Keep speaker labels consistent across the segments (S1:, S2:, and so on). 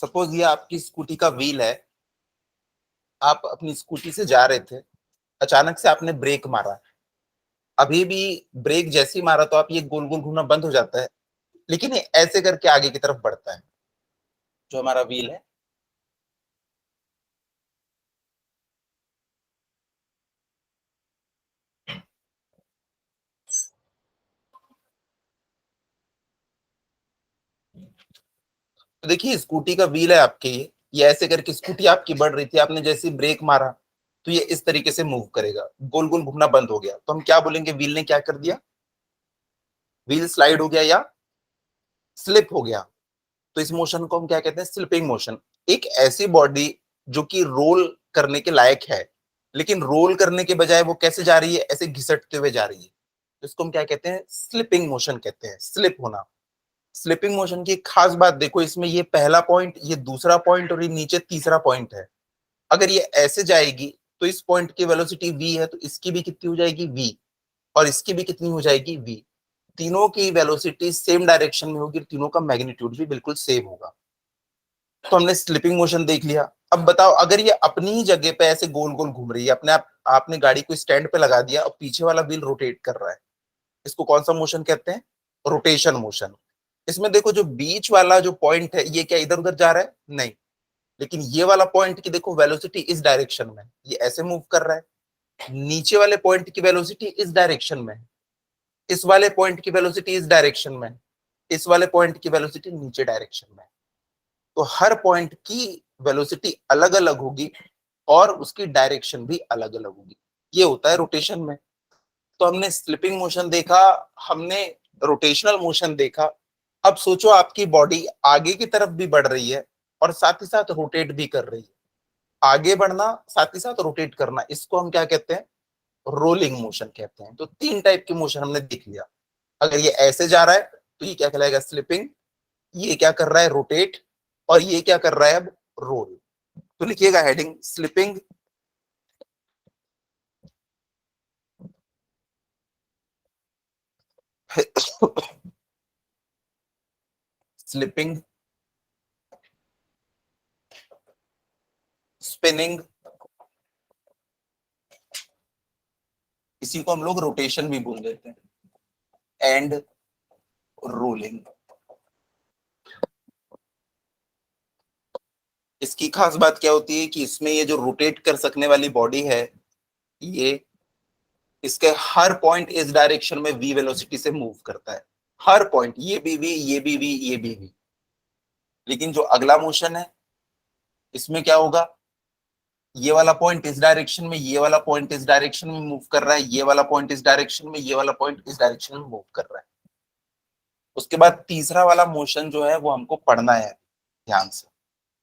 S1: Suppose ये आपकी scooty का व्हील है, आप अपनी स्कूटी से जा रहे थे, अचानक से आपने ब्रेक मारा। अभी भी ब्रेक जैसे ही मारा तो आप ये गोल गोल घूमना बंद हो जाता है, लेकिन ये ऐसे करके आगे की तरफ बढ़ता है जो हमारा व्हील है। तो देखिए स्कूटी का व्हील है आपके, ये ऐसे करके स्कूटी आपकी बढ़ रही थी, आपने जैसे ही ब्रेक मारा तो ये इस तरीके से मूव करेगा, गोल गोल घूमना बंद हो गया, तो हम क्या बोलेंगे, व्हील ने क्या कर दिया, व्हील स्लाइड हो गया या स्लिप हो गया। तो इस मोशन को हम क्या कहते हैं, स्लिपिंग मोशन। एक ऐसी बॉडी जो कि रोल करने के लायक है, लेकिन रोल करने के बजाय वो कैसे जा रही है, ऐसे घिसटते हुए जा रही है, तो इसको हम क्या कहते हैं, स्लिपिंग मोशन कहते हैं, स्लिप होना। स्लिपिंग मोशन की एक खास बात देखो, इसमें ये पहला पॉइंट, ये दूसरा पॉइंट और ये नीचे तीसरा पॉइंट है। अगर ये ऐसे जाएगी तो इस पॉइंट की वेलोसिटी v है, तो इसकी भी कितनी हो जाएगी v, और इसकी भी कितनी हो जाएगी v। तीनों की वेलोसिटी सेम डायरेक्शन में होगी, तीनों का मैग्नीट्यूड भी बिल्कुल सेम होगा। तो हमने स्लिपिंग मोशन देख लिया। अब बताओ, अगर ये अपनी ही जगह पे ऐसे गोल गोल घूम रही है, अपने आप आपने गाड़ी को स्टैंड पे लगा दिया और पीछे वाला व्हील रोटेट कर रहा है, इसको कौन सा मोशन कहते हैं, रोटेशन मोशन। इसमें देखो जो बीच वाला जो पॉइंट है, ये क्या इधर उधर जा रहा है, नहीं, लेकिन ये वाला पॉइंट की देखो वेलोसिटी इस डायरेक्शन में, ये ऐसे मूव कर रहा है। नीचे वाले पॉइंट की वेलोसिटी इस डायरेक्शन में, इस वाले पॉइंट की वेलोसिटी इस डायरेक्शन में, इस वाले पॉइंट की वेलोसिटी नीचे डायरेक्शन में। तो हर पॉइंट की वेलोसिटी अलग अलग होगी और उसकी डायरेक्शन भी अलग अलग होगी। ये होता है रोटेशन में। तो हमने स्लिपिंग मोशन देखा, हमने रोटेशनल मोशन देखा। अब सोचो आपकी बॉडी आगे की तरफ भी बढ़ रही है और साथ ही साथ रोटेट भी कर रही है। आगे बढ़ना साथ ही साथ रोटेट करना, इसको हम क्या कहते हैं, रोलिंग मोशन कहते हैं। तो तीन टाइप के मोशन हमने देख लिया। अगर ये ऐसे जा रहा है तो ये क्या कहलाएगा, स्लिपिंग। ये क्या कर रहा है, रोटेट। और ये क्या कर रहा है, अब रोल। तो लिखिएगा हेडिंग, स्लिपिंग, स्लिपिंग, स्पिनिंग, इसी को हम लोग रोटेशन भी बोल देते हैं, एंड रोलिंग। इसकी खास बात क्या होती है कि इसमें ये जो रोटेट कर सकने वाली बॉडी है, ये इसके हर पॉइंट इस डायरेक्शन में v वेलोसिटी से मूव करता है। हर पॉइंट, ये भी v, ये भी v, ये भी v। लेकिन जो अगला मोशन है, इसमें क्या होगा, ये वाला पॉइंट इस डायरेक्शन में, ये वाला पॉइंट इस डायरेक्शन में मूव कर रहा है, ये वाला पॉइंट इस डायरेक्शन में, ये वाला पॉइंट इस डायरेक्शन में मूव कर रहा है। उसके बाद तीसरा वाला मोशन जो है वो हमको पढ़ना है ध्यान से।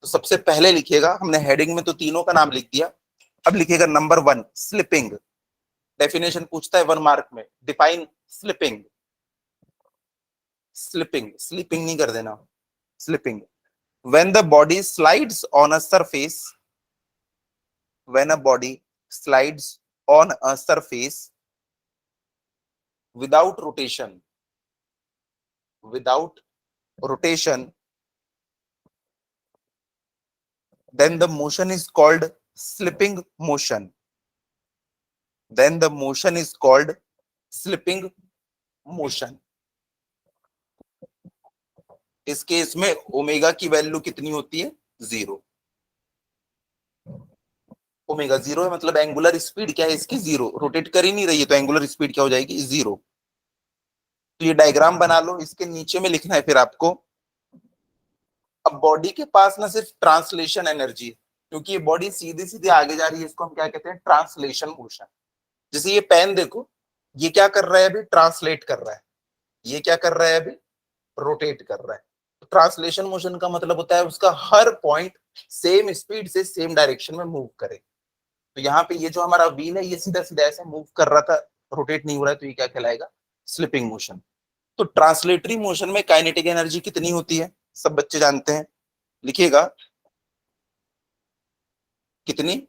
S1: तो सबसे पहले लिखिएगा, हमने हेडिंग में तो तीनों का नाम लिख दिया, अब लिखिएगा नंबर 1 स्लिपिंग। डेफिनेशन पूछता है 1 मार्क में, डिफाइन स्लिपिंग। स्लिपिंग, स्लीपिंग नहीं कर देना, slipping. When the body slides on a surface, when a body slides on a surface without rotation, without rotation, then the motion is called slipping motion. Then the motion is called slipping motion. इस case में omega की value कितनी होती है, 0। Omega 0 है, मतलब angular speed क्या है इसकी, 0। रोटेट कर ही नहीं रही है तो एंगुलर स्पीड क्या हो जाएगी, 0। तो ये डायग्राम बना लो, इसके नीचे में लिखना है फिर आपको। अब बॉडी के पास ना सिर्फ ट्रांसलेशन एनर्जी है, क्योंकि ये बॉडी सीधी सीधी आगे जा रही है, इसको हम क्या कहते हैं, ट्रांसलेशन मोशन। जैसे ये पेन देखो, ये क्या कर रहा है अभी, ट्रांसलेट कर रहा है। ये क्या कर रहा है अभी, रोटेट कर रहा है। तो ट्रांसलेशन मोशन का मतलब होता है उसका हर पॉइंट सेम स्पीड से सेम डायरेक्शन में मूव करे। तो यहाँ पे ये जो हमारा व्हील है, ये सीधा सीधा ऐसे मूव कर रहा था, रोटेट नहीं हो रहा है, तो ये क्या कहलाएगा, स्लिपिंग मोशन। तो ट्रांसलेटरी मोशन में काइनेटिक एनर्जी कितनी होती है, सब बच्चे जानते हैं, लिखिएगा कितनी।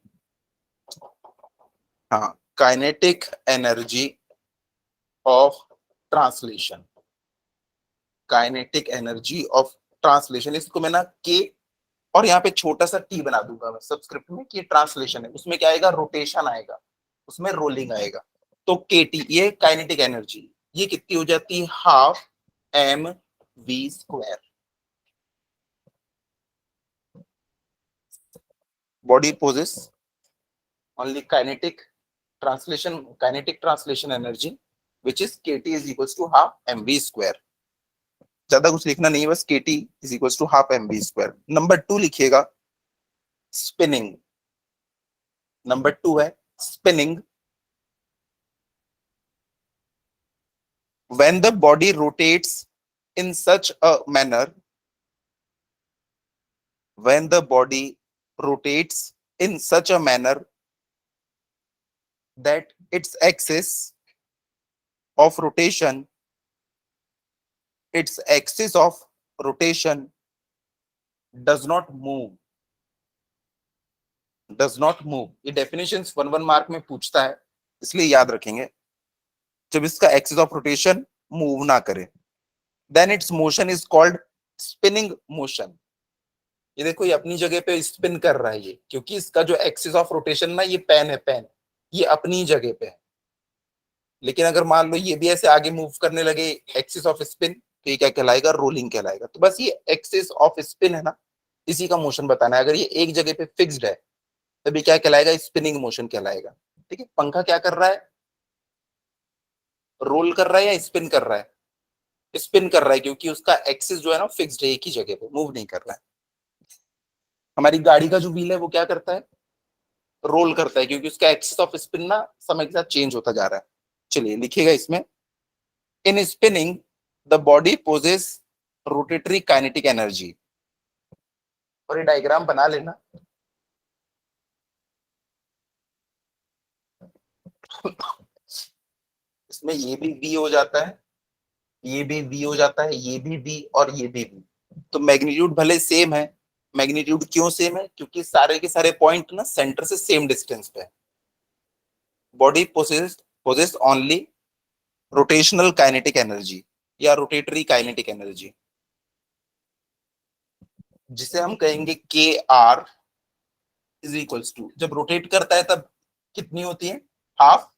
S1: हाँ, kinetic energy of translation, kinetic energy of translation, इसको मैं ना के और यहाँ पे छोटा सा टी बना दूंगा मैं सबस्क्रिप्ट में कि ट्रांसलेशन है, उसमें क्या आएगा, रोटेशन आएगा, उसमें रोलिंग आएगा। तो के टी, ये काइनेटिक एनर्जी, ये कितनी हो जाती है, half M we square. Body poses only kinetic translation energy which is K T is equal to half M we square. ज्यादा कुछ लिखना नहीं है, बस K T is equal to half M we square. Number 2 लिखिएगा, spinning. Number 2 है spinning. When the body rotates in such a manner, when the body rotates in such a manner that its axis of rotation, its axis of rotation does not move, does not move। ये definitions 1 mark में पूछता है, इसलिए याद रखेंगे। जब इसका axis of rotation move ना करे, then its motion is called spinning motion. ये देखो, ये अपनी जगह पे स्पिन कर रहा है ये, क्योंकि इसका जो एक्सिस ऑफ रोटेशन ना, ये पेन है, पेन, ये अपनी जगह पे है। लेकिन अगर मान लो ये भी ऐसे आगे मूव करने लगे, एक्सिस ऑफ स्पिन, तो ये क्या कहलाएगा, रोलिंग कहलाएगा। तो बस ये एक्सिस ऑफ स्पिन है ना, इसी का मोशन बताना है। अगर ये एक जगह पे फिक्स्ड है तभी क्या कहलाएगा, स्पिनिंग मोशन कहलाएगा। ठीक है, पंखा क्या कर रहा है, रोल कर रहा है या स्पिन कर रहा है, स्पिन कर रहा है, क्योंकि उसका एक्सिस जो है ना फिक्स्ड है, एक ही जगह पे मूव नहीं कर रहा है। हमारी गाड़ी का जो व्हील है वो क्या करता है, रोल करता है, क्योंकि उसका एक्सिस ऑफ स्पिन ना समय के साथ चेंज होता जा रहा है। चलिए लिखिएगा इसमें, in spinning the body possess rotatory kinetic energy. और ये डायग्राम बना लेना। इसमें ये भी V हो जाता है, ये भी V हो जाता है, ये भी V और ये भी V। तो मैग्नीट्यूड भले सेम है, मैग्नीट्यूड क्यों सेम है, क्योंकि सारे के सारे पॉइंट ना सेंटर से सेम डिस्टेंस पे है। Body poses only rotational kinetic energy या रोटेटरी काइनेटिक एनर्जी, जिसे हम कहेंगे K R is equals to, जब रोटेट करता है तब कितनी होती है, हाफ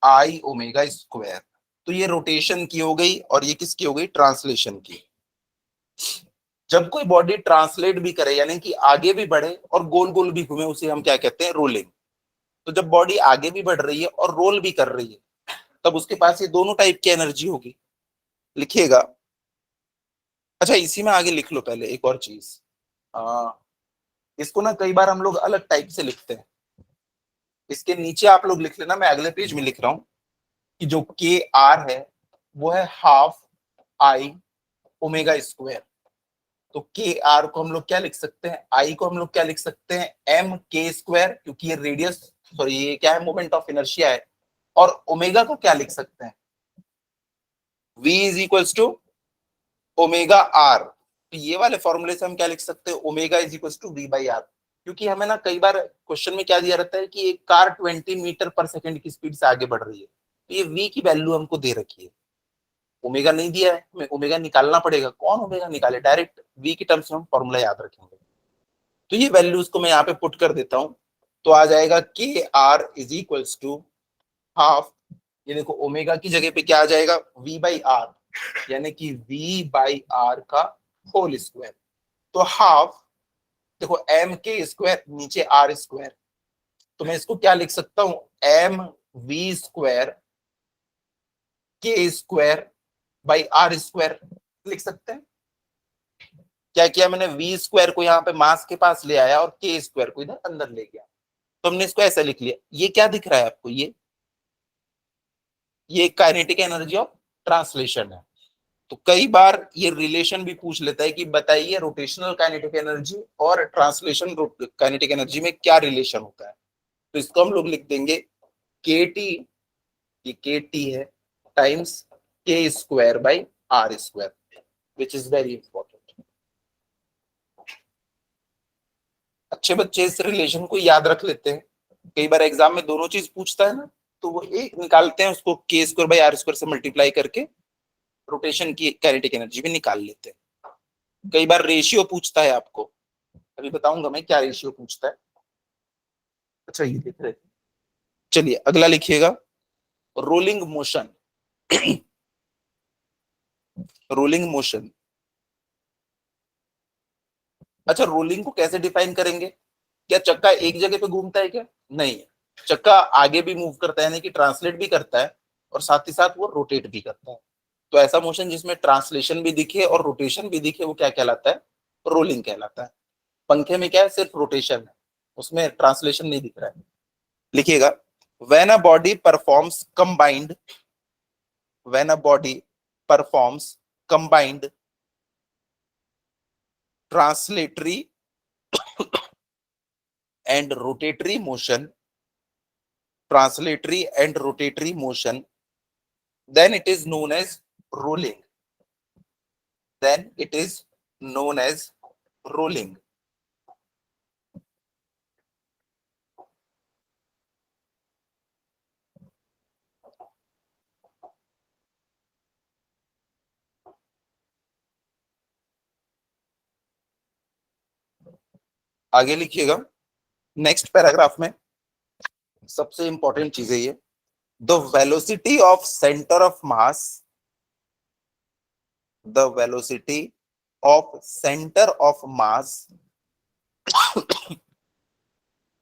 S1: आई ओमेगा स्क्वायर। तो ये रोटेशन की हो गई और ये किसकी हो गई, ट्रांसलेशन की। जब कोई बॉडी ट्रांसलेट भी करे, यानी कि आगे भी बढ़े और गोल गोल भी घूमे, उसे हम क्या कहते हैं, रोलिंग। तो जब बॉडी आगे भी बढ़ रही है और रोल भी कर रही है, तब उसके पास ये दोनों टाइप की एनर्जी होगी। लिखिएगा। अच्छा, इसी में आगे लिख लो पहले एक और चीज। इसको ना कई बार हम लोग अलग टाइप से लिखते हैं। इसके नीचे आप लोग लिख लेना, मैं अगले पेज में लिख रहा हूं कि जो के आर है वो है हाफ आई ओमेगा स्क्वायर। तो के आर को हम लोग क्या लिख सकते हैं, आई को हम लोग क्या लिख सकते हैं, एम के स्क्वायर, क्योंकि ये रेडियस, सॉरी ये क्या है, मोमेंट ऑफ इनर्शिया है। और ओमेगा को क्या लिख सकते हैं, v is equals to omega R. तो ये वाले फॉर्मूले से हम क्या लिख सकते हैं, omega is equals to V by R. क्योंकि हमें ना कई बार क्वेश्चन में क्या दिया रहता है कि एक कार 20 मीटर पर सेकंड की स्पीड से आगे बढ़ रही है, तो ये v की वैल्यू हमको दे रखी है, ओमेगा नहीं दिया है, हमें ओमेगा निकालना पड़ेगा। कौन ओमेगा निकाले, डायरेक्ट v की टर्म्स में हम फॉर्मूला याद रखेंगे। तो ये वैल्यूज को मैं यहाँ पे पुट कर देता हूं, तो आ जाएगा K R is equals to half, ये देखो ओमेगा की जगह पे क्या आ जाएगा, v बाई आर, यानी कि v बाई आर का होल स्क्वायर। तो हाफ, देखो m के स्क्वायर नीचे r स्क्वायर, तो मैं इसको क्या लिख सकता हूं, m v square K square by are square लिख सकते हैं। क्या किया मैंने, v स्क्वायर को यहाँ पे मास के पास ले आया और के स्क्वायर को इधर अंदर ले गया, तो हमने इसको ऐसा लिख लिया। ये क्या दिख रहा है आपको, ये काइनेटिक एनर्जी ऑफ ट्रांसलेशन है। तो कई बार ये रिलेशन भी पूछ लेता है कि बताइए रोटेशनल काइनेटिक एनर्जी और ट्रांसलेशन काइनेटिक एनर्जी में क्या रिलेशन होता है। तो इसको हम लोग लिख देंगे के टी, ये के टी है, times K square by are square, which is very important. अच्छे बच्चे इस रिलेशन को याद रख लेते हैं, कई बार एग्जाम में दोनों चीज पूछता है ना, तो वो एक निकालते हैं, उसको के स्क्वायर बाई आर स्क्वायर से मल्टीप्लाई करके रोटेशन की काइनेटिक एनर्जी भी निकाल लेते हैं। कई बार रेशियो पूछता है आपको, अभी बताऊंगा मैं क्या रेशियो पूछता है। अच्छा ये देख रहे थे। चलिए अगला लिखिएगा, रोलिंग मोशन। Rolling motion. अच्छा रोलिंग को कैसे डिफाइन करेंगे? क्या चक्का एक जगह पे घूमता है क्या? नहीं, चक्का आगे भी मूव करता है, यानी कि ट्रांसलेट भी करता है और साथ ही साथ वो रोटेट भी करता है। तो ऐसा मोशन जिसमें ट्रांसलेशन भी दिखे और रोटेशन भी दिखे वो क्या कहलाता है? रोलिंग कहलाता है। पंखे में क्या है, सिर्फ रोटेशन है, उसमें ट्रांसलेशन नहीं दिख रहा है। लिखिएगा, when a body performs combined, when a body performs combined translatory and rotatory motion, translatory and rotatory motion, then it is known as rolling. Then it is known as rolling. आगे लिखिएगा, next paragraph में सबसे important चीज है ये, the velocity of centre of mass, the velocity of centre of mass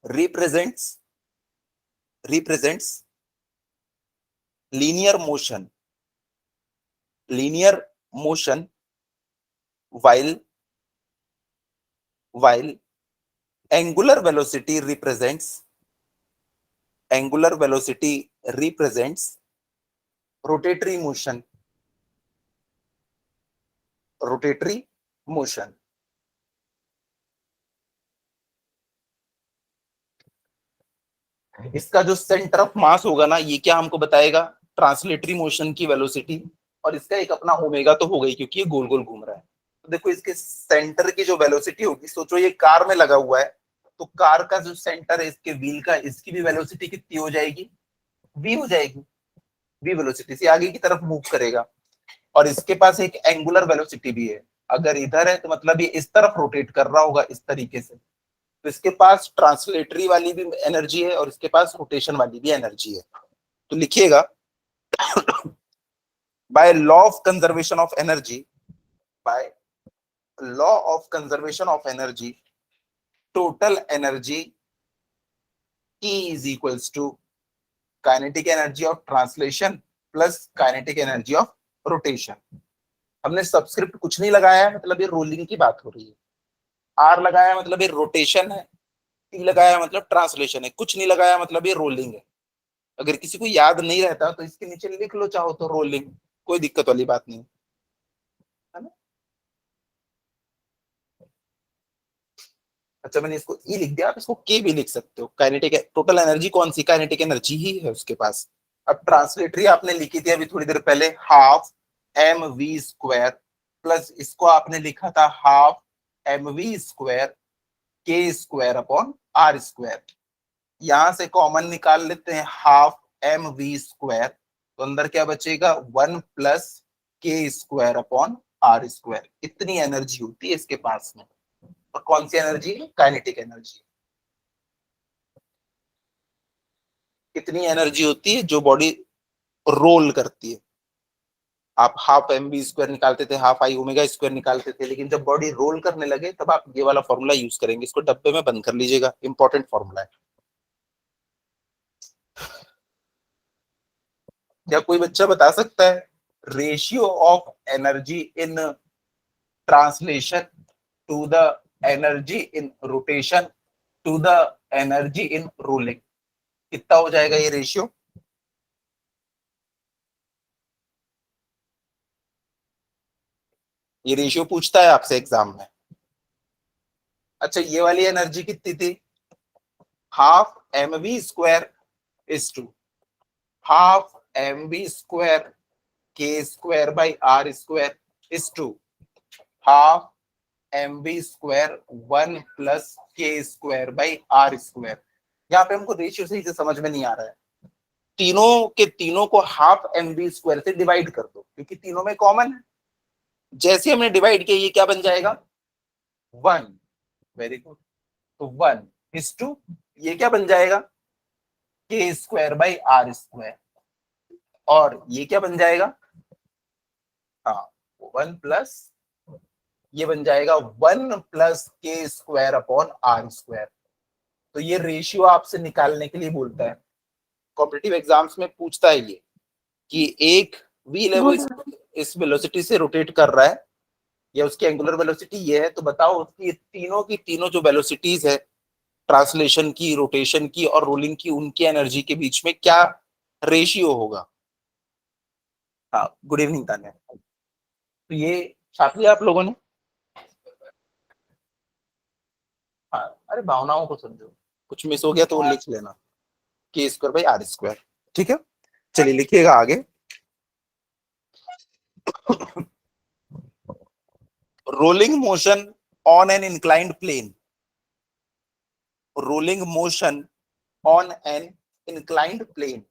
S1: represents represents linear motion, linear motion, while angular velocity represents, angular velocity represents rotatory motion, rotatory motion. इसका जो centre of मास होगा ना, ये क्या हमको बताएगा? Translatory motion की velocity, और इसका एक अपना ओमेगा तो हो गई क्योंकि ये गोल गोल घूम रहा है। तो देखो इसके सेंटर की जो वेलोसिटी होगी, सोचो ये कार में लगा हुआ है, तो कार का जो सेंटर है इसके व्हील का, इसकी भी वेलोसिटी कितनी हो जाएगी? v हो जाएगी। v वेलोसिटी से आगे की तरफ मूव करेगा, और इसके पास एक एंगुलर वेलोसिटी भी है। अगर इधर है तो मतलब ये इस तरफ रोटेट कर रहा होगा इस तरीके से, तो इसके पास ट्रांसलेटरी वाली भी एनर्जी है और इसके पास रोटेशन वाली भी एनर्जी है। तो लिखिएगा, by law of conservation of energy, by law of conservation of energy, total energy E is equals to kinetic energy of translation plus kinetic energy of rotation. हमने सबस्क्रिप्ट कुछ नहीं लगाया है, मतलब ये रोलिंग की बात हो रही है। आर लगाया मतलब ये रोटेशन है, टी लगाया मतलब ट्रांसलेशन है, कुछ नहीं लगाया मतलब ये रोलिंग है। अगर किसी को याद नहीं रहता तो इसके नीचे लिख लो चाहो तो रोलिंग, कोई दिक्कत वाली बात नहीं है ना। अच्छा मैंने इसको ई लिख दिया, आप इसको के भी लिख सकते हो। काइनेटिक टोटल एनर्जी कौन सी? काइनेटिक एनर्जी ही है उसके पास। अब ट्रांसलेटरी आपने लिखी थी अभी थोड़ी देर पहले, half M we square, plus इसको आपने लिखा था half M we square K square upon R square. यहां से कॉमन निकाल लेते हैं, हाफ एम वी स्क्वायर, तो अंदर क्या बचेगा? 1 प्लस के स्क्वायर अपॉन आर स्क्वायर। इतनी एनर्जी होती है इसके पास में। और कौन सी एनर्जी? Kinetic energy. कितनी एनर्जी होती है जो बॉडी रोल करती है? आप हाफ एम बी स्क्वायर निकालते थे, हाफ आई ओमेगा स्क्वायर निकालते थे, लेकिन जब बॉडी रोल करने लगे तब आप ये वाला फॉर्मूला यूज करेंगे। इसको डब्बे में बंद कर लीजिएगा, इंपॉर्टेंट फॉर्मूला है। क्या कोई बच्चा बता सकता है ratio of energy in translation to the energy in rotation to the energy in rolling, कितना हो जाएगा ये रेशियो? ये रेशियो पूछता है आपसे एग्जाम में। अच्छा ये वाली एनर्जी कितनी थी? Half M we square is to half M we square K square by are square is to half M we square 1 plus के स्क्वायर बाई आर स्क्वायर। यहाँ पे हमको रेशियो सही से समझ में नहीं आ रहा है। तीनों के तीनों को हाफ एम वी स्क्वायर से डिवाइड कर दो, क्योंकि तीनों में कॉमन है। जैसे हमने डिवाइड किया ये क्या बन जाएगा? 1 वेरी गुड। तो 1:2 ये क्या बन जाएगा, के स्क्वायर बाई आर स्क्वायर, और ये क्या बन जाएगा, हाँ 1 प्लस, ये बन जाएगा 1 प्लस के स्क्वायर अपॉन आर स्क्वायर। तो ये रेशियो आपसे निकालने के लिए बोलता है, कॉम्पिटिटिव एग्जाम्स में पूछता है ये कि एक व्हील है वो इस वेलोसिटी से रोटेट कर रहा है, या उसकी एंगुलर वेलोसिटी ये है, तो बताओ उसकी तीनों की तीनों जो वेलोसिटीज है, ट्रांसलेशन की, रोटेशन की और रोलिंग की, उनकी एनर्जी के बीच में क्या रेशियो होगा। हाँ गुड इवनिंग तान्या। तो ये छाप लिया आप लोगों ने। हाँ अरे भावनाओं को समझो, कुछ मिस हो गया तो वो लिख लेना, के स्क्वायर बाई आर स्क्वायर, ठीक है। चलिए लिखिएगा आगे। Rolling motion on an inclined plane, rolling motion on an inclined plane,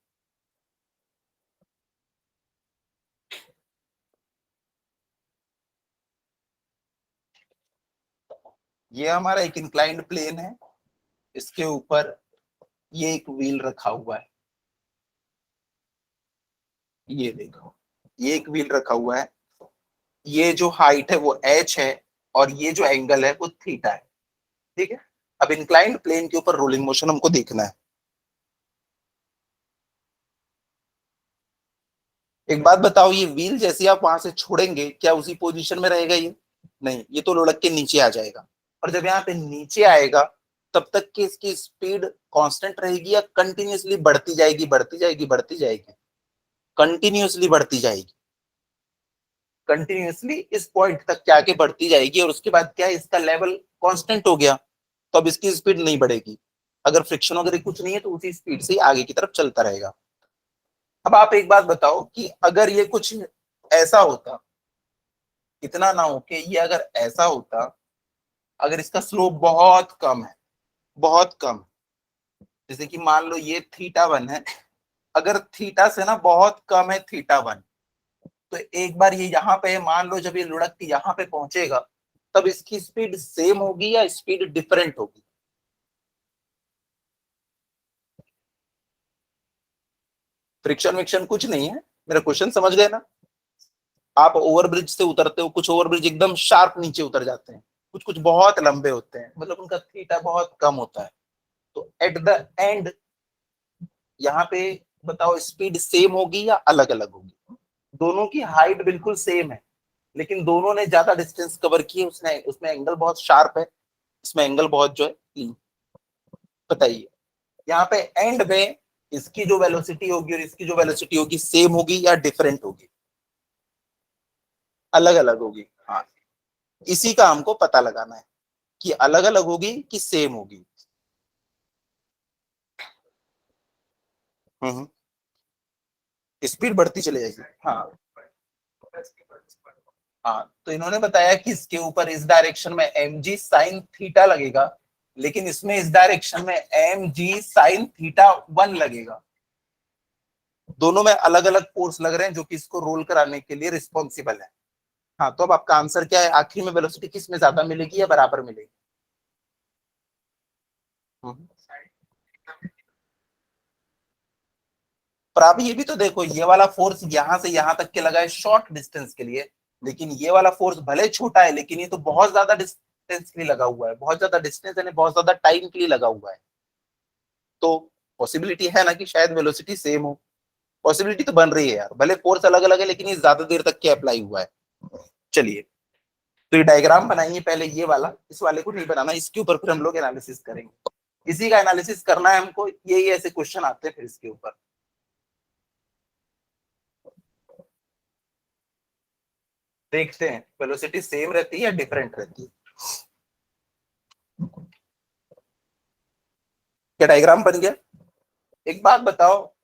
S1: ये हमारा एक इंक्लाइंड प्लेन है, इसके ऊपर ये एक व्हील रखा हुआ है, ये देखो ये एक व्हील रखा हुआ है, ये जो हाइट है वो h है और ये जो एंगल है वो थीटा है, ठीक है। अब इंक्लाइंड प्लेन के ऊपर रोलिंग मोशन हमको देखना है। एक बात बताओ, ये व्हील जैसे आप वहां से छोड़ेंगे क्या उसी पोजीशन में रहेगा ये, नहीं, ये तो लुढ़क के नीचे आ जाएगा, और जब यहाँ पे नीचे आएगा तब तक कि इसकी स्पीड कांस्टेंट रहेगी या कंटिन्यूअसली बढ़ती जाएगी, बढ़ती जाएगी, बढ़ती जाएगी, कंटिन्यूअसली बढ़ती जाएगी, कंटिन्यूअसली इस पॉइंट तक जाके बढ़ती जाएगी, और उसके बाद क्या है, इसका लेवल कांस्टेंट हो गया, तो अब इसकी स्पीड नहीं बढ़ेगी, अगर फ्रिक्शन वगैरह कुछ नहीं है तो उसी स्पीड से आगे की तरफ चलता रहेगा। अब आप एक बात बताओ कि अगर ये कुछ ऐसा होता, इतना ना हो कि ये अगर ऐसा होता, अगर इसका स्लोप बहुत कम है, बहुत कम, जैसे कि मान लो ये θ1 है, अगर थीटा से ना बहुत कम है θ1, तो एक बार ये यहाँ पे मान लो जब ये लुढ़क के यहाँ पे पहुंचेगा तब इसकी स्पीड सेम होगी या स्पीड डिफरेंट होगी। फ्रिक्शन विक्शन कुछ नहीं है, मेरा क्वेश्चन समझ गए ना। आप ओवरब्रिज से उतरते हो, कुछ ओवरब्रिज एकदम शार्प नीचे उतर जाते हैं, कुछ कुछ बहुत लंबे होते हैं, मतलब उनका थीटा बहुत कम होता है, तो एट द एंड यहाँ पे बताओ स्पीड सेम होगी या अलग अलग होगी। दोनों की हाइट बिल्कुल सेम है, लेकिन दोनों ने ज्यादा डिस्टेंस कवर किए, उसने उसमें एंगल बहुत शार्प है, इसमें एंगल बहुत जो है, बताइए यहाँ पे एंड में इसकी जो वेलोसिटी होगी और इसकी जो वेलोसिटी होगी सेम होगी या डिफरेंट होगी, अलग अलग होगी। हाँ इसी का हमको पता लगाना है कि अलग अलग होगी कि सेम होगी। स्पीड बढ़ती चली जाएगी। हाँ हाँ, तो इन्होंने बताया कि इसके ऊपर इस डायरेक्शन में mg साइन थीटा लगेगा, लेकिन इसमें इस डायरेक्शन में mg साइन θ1 लगेगा, दोनों में अलग अलग फोर्स लग रहे हैं जो कि इसको रोल कराने के लिए रिस्पॉन्सिबल है। हाँ तो अब आपका आंसर क्या है, आखिर में वेलोसिटी किस में ज्यादा मिलेगी या बराबर मिलेगी। हम्म। पर आप ये भी तो देखो, ये वाला फोर्स यहां से यहां तक के लगा है शॉर्ट डिस्टेंस के लिए, लेकिन ये वाला फोर्स भले छोटा है लेकिन ये तो बहुत ज्यादा डिस्टेंस के लिए लगा हुआ है, बहुत ज्यादा डिस्टेंस यानी बहुत ज्यादा टाइम के लिए लगा हुआ है, तो पॉसिबिलिटी है ना कि शायद वेलोसिटी सेम हो, पॉसिबिलिटी तो बन रही है यार, भले फोर्स अलग अलग है लेकिन ये ज्यादा देर तक के अप्लाई हुआ है। चलिए तो ये डायग्राम बनाइए पहले, ये वाला, इस वाले को नहीं बनाना, इसके ऊपर फिर हम लोग एनालिसिस करेंगे, इसी का एनालिसिस करना है हमको, यही ऐसे क्वेश्चन आते हैं फिर इसके ऊपर। देखते हैं वेलोसिटी सेम रहती है या डिफरेंट रहती है। क्या डायग्राम बन गया। एक बात बताओ,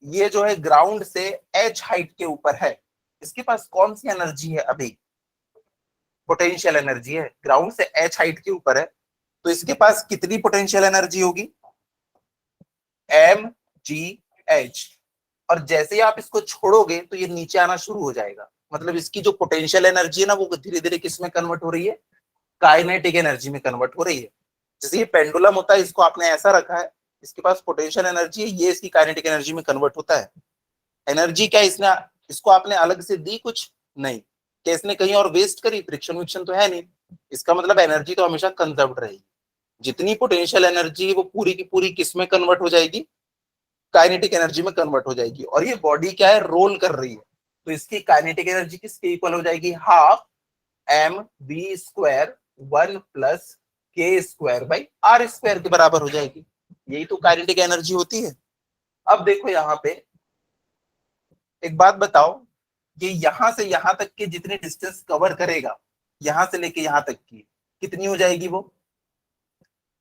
S1: ये जो है ग्राउंड से h हाइट के ऊपर है, इसके पास कौन सी एनर्जी है अभी, पोटेंशियल एनर्जी है, ग्राउंड से h हाइट के ऊपर है, तो इसके पास कितनी पोटेंशियल एनर्जी होगी, mgh, और जैसे ही आप इसको छोड़ोगे तो ये नीचे आना शुरू हो जाएगा, मतलब इसकी जो पोटेंशियल एनर्जी है ना वो धीरे धीरे किस में कन्वर्ट हो रही है, काइनेटिक एनर्जी में कन्वर्ट हो रही है, जैसे ये पेंडुलम होता है, इसको आपने ऐसा रखा है, इसके पास पोटेंशियल एनर्जी है, ये इसकी काइनेटिक एनर्जी में कन्वर्ट होता है। एनर्जी क्या इसने, इसको आपने अलग से दी कुछ नहीं, क्या इसने कहीं और वेस्ट करी, फ्रिक्शन विक्शन तो है नहीं, इसका मतलब एनर्जी तो हमेशा कंजर्व्ड रहेगी। जितनी पोटेंशियल एनर्जी है वो पूरी की पूरी किस में कन्वर्ट हो जाएगी, काइनेटिक एनर्जी में कन्वर्ट हो जाएगी। और ये बॉडी क्या है, रोल कर रही है, तो इसकी काइनेटिक एनर्जी किसके इक्वल हो जाएगी, half m b square 1 plus के स्क्वायर बाई आर स्क्वायर के बराबर हो जाएगी। यही तो काइनेटिक एनर्जी होती है। अब देखो यहाँ पे एक बात बताओ, कि यहां से यहां तक के जितनी डिस्टेंस कवर करेगा, यहां से लेके यहां तक की कितनी हो जाएगी वो,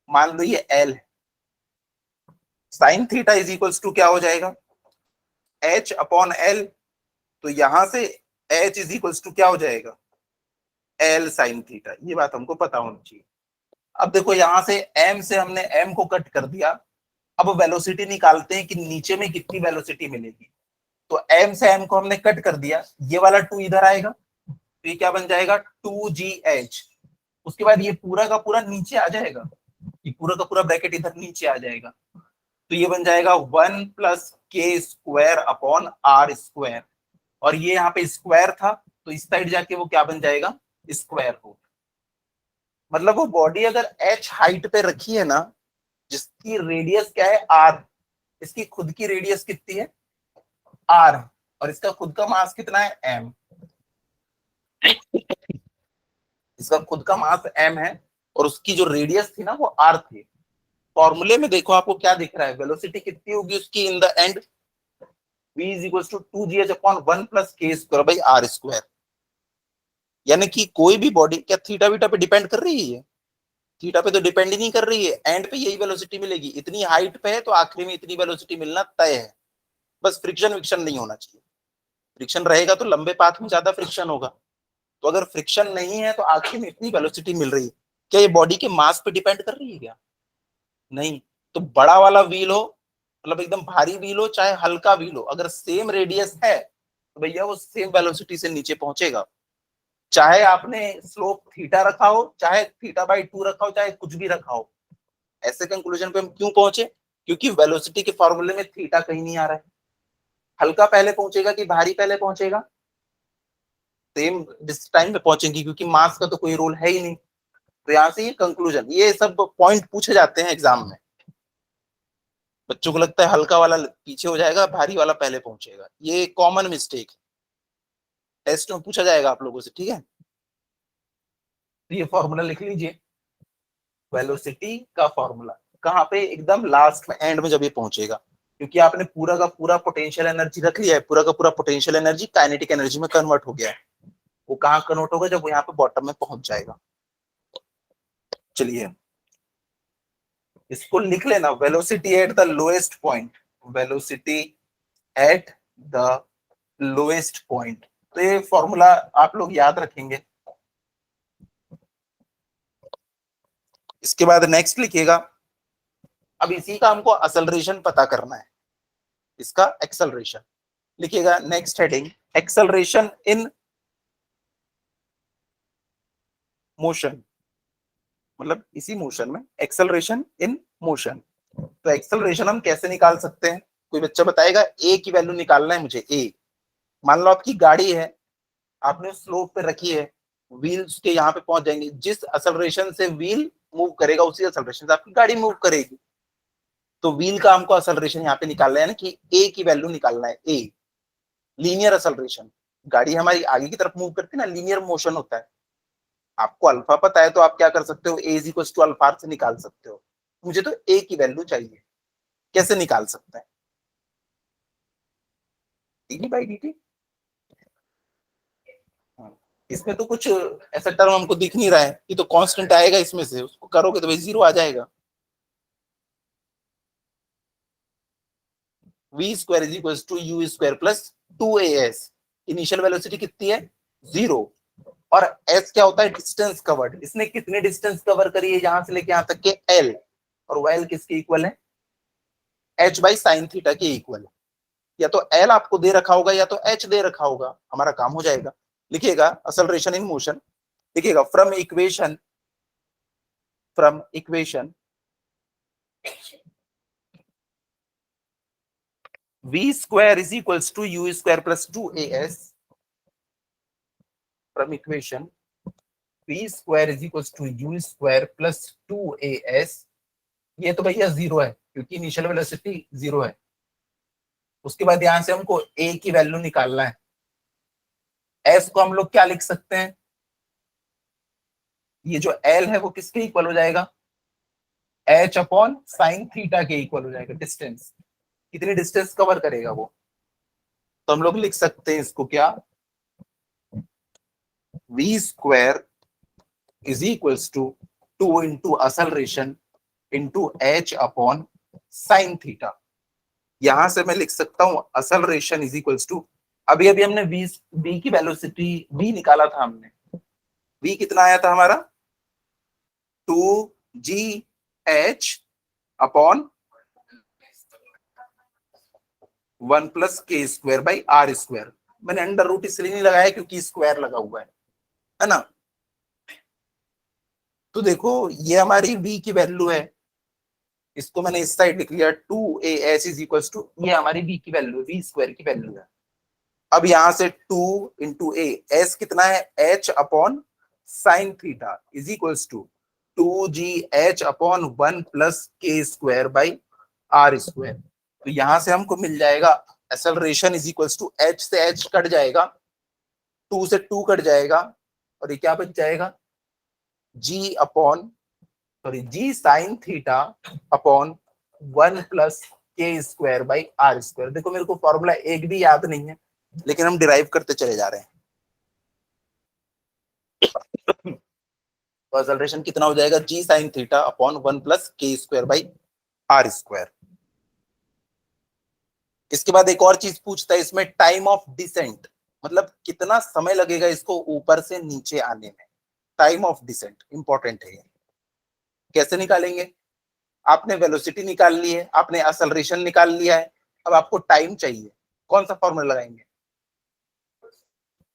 S1: मान लो ये एल है, sine theta is equals to क्या हो जाएगा, एच अपॉन एल। तो यहां से एच इज इक्वल्स टू क्या हो जाएगा, एल साइन थीटा। ये बात हमको पता होनी चाहिए। अब देखो यहां से एम से हमने एम को कट कर दिया, अब वेलोसिटी निकालते हैं कि नीचे में कितनी वेलोसिटी मिलेगी। तो एम से एम को हमने कट कर दिया, ये वाला 2 इधर आएगा, तो ये क्या बन जाएगा 2gh। उसके बाद ये पूरा का पूरा नीचे आ जाएगा, ये पूरा का पूरा ब्रैकेट इधर नीचे आ जाएगा, तो ये बन जाएगा 1 प्लस के स्क्वायर अपॉन आर स्क्वायर। और ये यहाँ पे स्क्वायर था, तो इस साइड जाके वो क्या बन जाएगा, स्क्वायर रूट। मतलब वो बॉडी अगर h हाइट पे रखी है ना, जिसकी रेडियस क्या है r, इसकी खुद की रेडियस कितनी है r, और इसका खुद का मास कितना है m, इसका खुद का मास m है, और उसकी जो रेडियस थी ना वो r थी। फॉर्मूले में देखो आपको क्या दिख रहा है, वेलोसिटी कितनी होगी उसकी in the end, v is equals to 2gh upon 1 plus k square by r square। यानी कि कोई भी बॉडी क्या थीटा वीटा पे डिपेंड कर रही है, थीटा पे तो डिपेंड ही नहीं कर रही है, एंड पे यही वेलोसिटी मिलेगी, इतनी हाइट पे है तो आखिरी में इतनी वेलोसिटी मिलना तय है। बस फ्रिक्शन विक्शन नहीं होना चाहिए, फ्रिक्शन रहेगा तो लंबे पाथ में ज्यादा फ्रिक्शन होगा, तो अगर फ्रिक्शन नहीं है तो आखिर में इतनी वेलोसिटी मिल रही है। क्या ये बॉडी के मास पे डिपेंड कर रही है क्या, नहीं। तो बड़ा वाला व्हील हो, मतलब एकदम भारी व्हील हो चाहे हल्का व्हील हो, अगर सेम रेडियस है तो भैया वो सेम वेलोसिटी से नीचे पहुंचेगा, चाहे आपने स्लोप थीटा रखा हो, चाहे थीटा बाई 2 रखा हो, चाहे कुछ भी रखा हो। ऐसे कंक्लूजन पे हम क्यों पहुंचे, क्योंकि वेलोसिटी के फॉर्मूले में थीटा कहीं नहीं आ रहा है। हल्का पहले पहुंचेगा कि भारी पहले पहुंचेगा, सेम टाइम पे पहुंचेंगे, क्योंकि मास का तो कोई रोल है ही नहीं। तो यहां से ये कंक्लूजन, ये सब पॉइंट पूछे जाते हैं एग्जाम में। बच्चों को लगता है हल्का वाला पीछे हो जाएगा, भारी वाला पहले पहुंचेगा, ये कॉमन मिस्टेक है, टेस्ट में पूछा जाएगा आप लोगों से, ठीक है। तो ये फॉर्मूला लिख लीजिए, वेलोसिटी का फॉर्मूला कहाँ पे, एकदम लास्ट में एंड में जब ये पहुंचेगा, क्योंकि आपने पूरा का पूरा पोटेंशियल एनर्जी रख लिया है, पूरा का पूरा पोटेंशियल एनर्जी काइनेटिक एनर्जी में कन्वर्ट हो गया है। वो कहाँ कन्वर्ट होगा, जब वो यहाँ पे बॉटम में पहुंच जाएगा। चलिए इसको लिख लेना, velocity at the lowest point, velocity at the lowest point. तो ये फॉर्मूला आप लोग याद रखेंगे। इसके बाद नेक्स्ट लिखिएगा, अब इसी का हमको एक्सेलरेशन पता करना है, इसका एक्सेलरेशन लिखिएगा। Next heading, acceleration in motion, मतलब इसी मोशन में एक्सेलरेशन इन मोशन। तो एक्सेलरेशन हम कैसे निकाल सकते हैं, कोई बच्चा बताएगा। ए की वैल्यू निकालना है मुझे, ए मान लो आपकी गाड़ी है, आपने स्लोप पे रखी है, व्हील्स के यहाँ पे पहुंच जाएंगे, जिस एक्सेलरेशन से व्हील मूव करेगा उसी एक्सेलरेशन से आपकी गाड़ी मूव करेगी। तो व्हील का हमको एक्सेलरेशन यहाँ पे निकालना है ना, कि ए की वैल्यू निकालना है, ए लीनियर एक्सेलरेशन। गाड़ी हमारी आगे की तरफ मूव करती है ना, लीनियर मोशन होता है। आपको अल्फा पता है तो आप क्या कर सकते हो, ए इज इक्वल टू अल्फा से निकाल सकते हो। मुझे तो ए की वैल्यू चाहिए, कैसे निकाल सकते हैं, डी बाई डी टी। इसमें तो कुछ ऐसा टर्म हमको दिख नहीं रहा है, ये तो कांस्टेंट आएगा इसमें से, उसको करोगे तो भाई जीरो आ जाएगा। V square is equal to u square plus 2as। Initial velocity कितनी है, 0, और s क्या होता है, डिस्टेंस कवर्ड। इसने कितने डिस्टेंस कवर करी है यहां से लेके यहां तक के, l, और वो l किसके इक्वल है, h बाई साइन थीटा के इक्वल है। या तो l आपको दे रखा होगा या तो h दे रखा होगा, हमारा काम हो जाएगा। लिखिएगा एक्सेलरेशन इन मोशन, लिखिएगा from equation from equation v square is equals to u square plus 2as from equation v square is equals to u square plus 2as. ये तो भैया जीरो है क्योंकि इनिशियल वेलोसिटी जीरो है। उसके बाद यहां से हमको a की वैल्यू निकालना है। s को हम लोग क्या लिख सकते हैं, ये जो l है वो किसके इक्वल हो जाएगा, h अपॉन साइन थीटा के इक्वल हो जाएगा। डिस्टेंस कितनी डिस्टेंस कवर करेगा वो, तो हम लोग लिख सकते हैं इसको क्या, v square is equals to 2 into acceleration into h upon sine theta. यहां से मैं लिख सकता हूं असलरेशन इज इक्वल्स टू, अभी अभी हमने v की वेलोसिटी v निकाला था हमने, v कितना आया था हमारा 2gh अपॉन 1 प्लस के स्क्वायर बाई आर स्क्वायर। मैंने अंडर रूट इसलिए नहीं लगाया क्योंकि स्क्वायर लगा हुआ है ना। तो देखो ये हमारी v की वैल्यू है, इसको मैंने इस साइड लिख लिया 2as इज इक्वल्स टू, ये हमारी v की वैल्यू, v स्क्वायर की वैल्यू है। अब यहां से 2 इंटू ए, एस कितना है h upon sine theta is equals to 2gh upon 1 plus के स्क्वायर बाई आर स्क्वायर। तो यहां से हमको मिल जाएगा acceleration is equals to h से h कट जाएगा, 2 से 2 कट जाएगा और ये क्या बच जाएगा g अपॉन सॉरी जी साइन थीटा अपॉन 1 प्लस के स्क्वायर बाई आर स्क्वायर। देखो मेरे को फॉर्मूला एक भी याद नहीं है लेकिन हम डिराइव करते चले जा रहे हैं। तो एक्सेलरेशन कितना हो जाएगा जी साइन थीटा अपॉन 1 प्लस के स्क्वायर बाई आर स्क्वायर। इसके बाद एक और चीज पूछता है इसमें, टाइम ऑफ डिसेंट, मतलब कितना समय लगेगा इसको ऊपर से नीचे आने में। टाइम ऑफ डिसेंट इंपॉर्टेंट है ये। कैसे निकालेंगे, आपने वेलोसिटी निकाल ली है, आपने एक्सेलरेशन निकाल लिया है, अब आपको टाइम चाहिए, कौन सा फॉर्मूला लगाएंगे,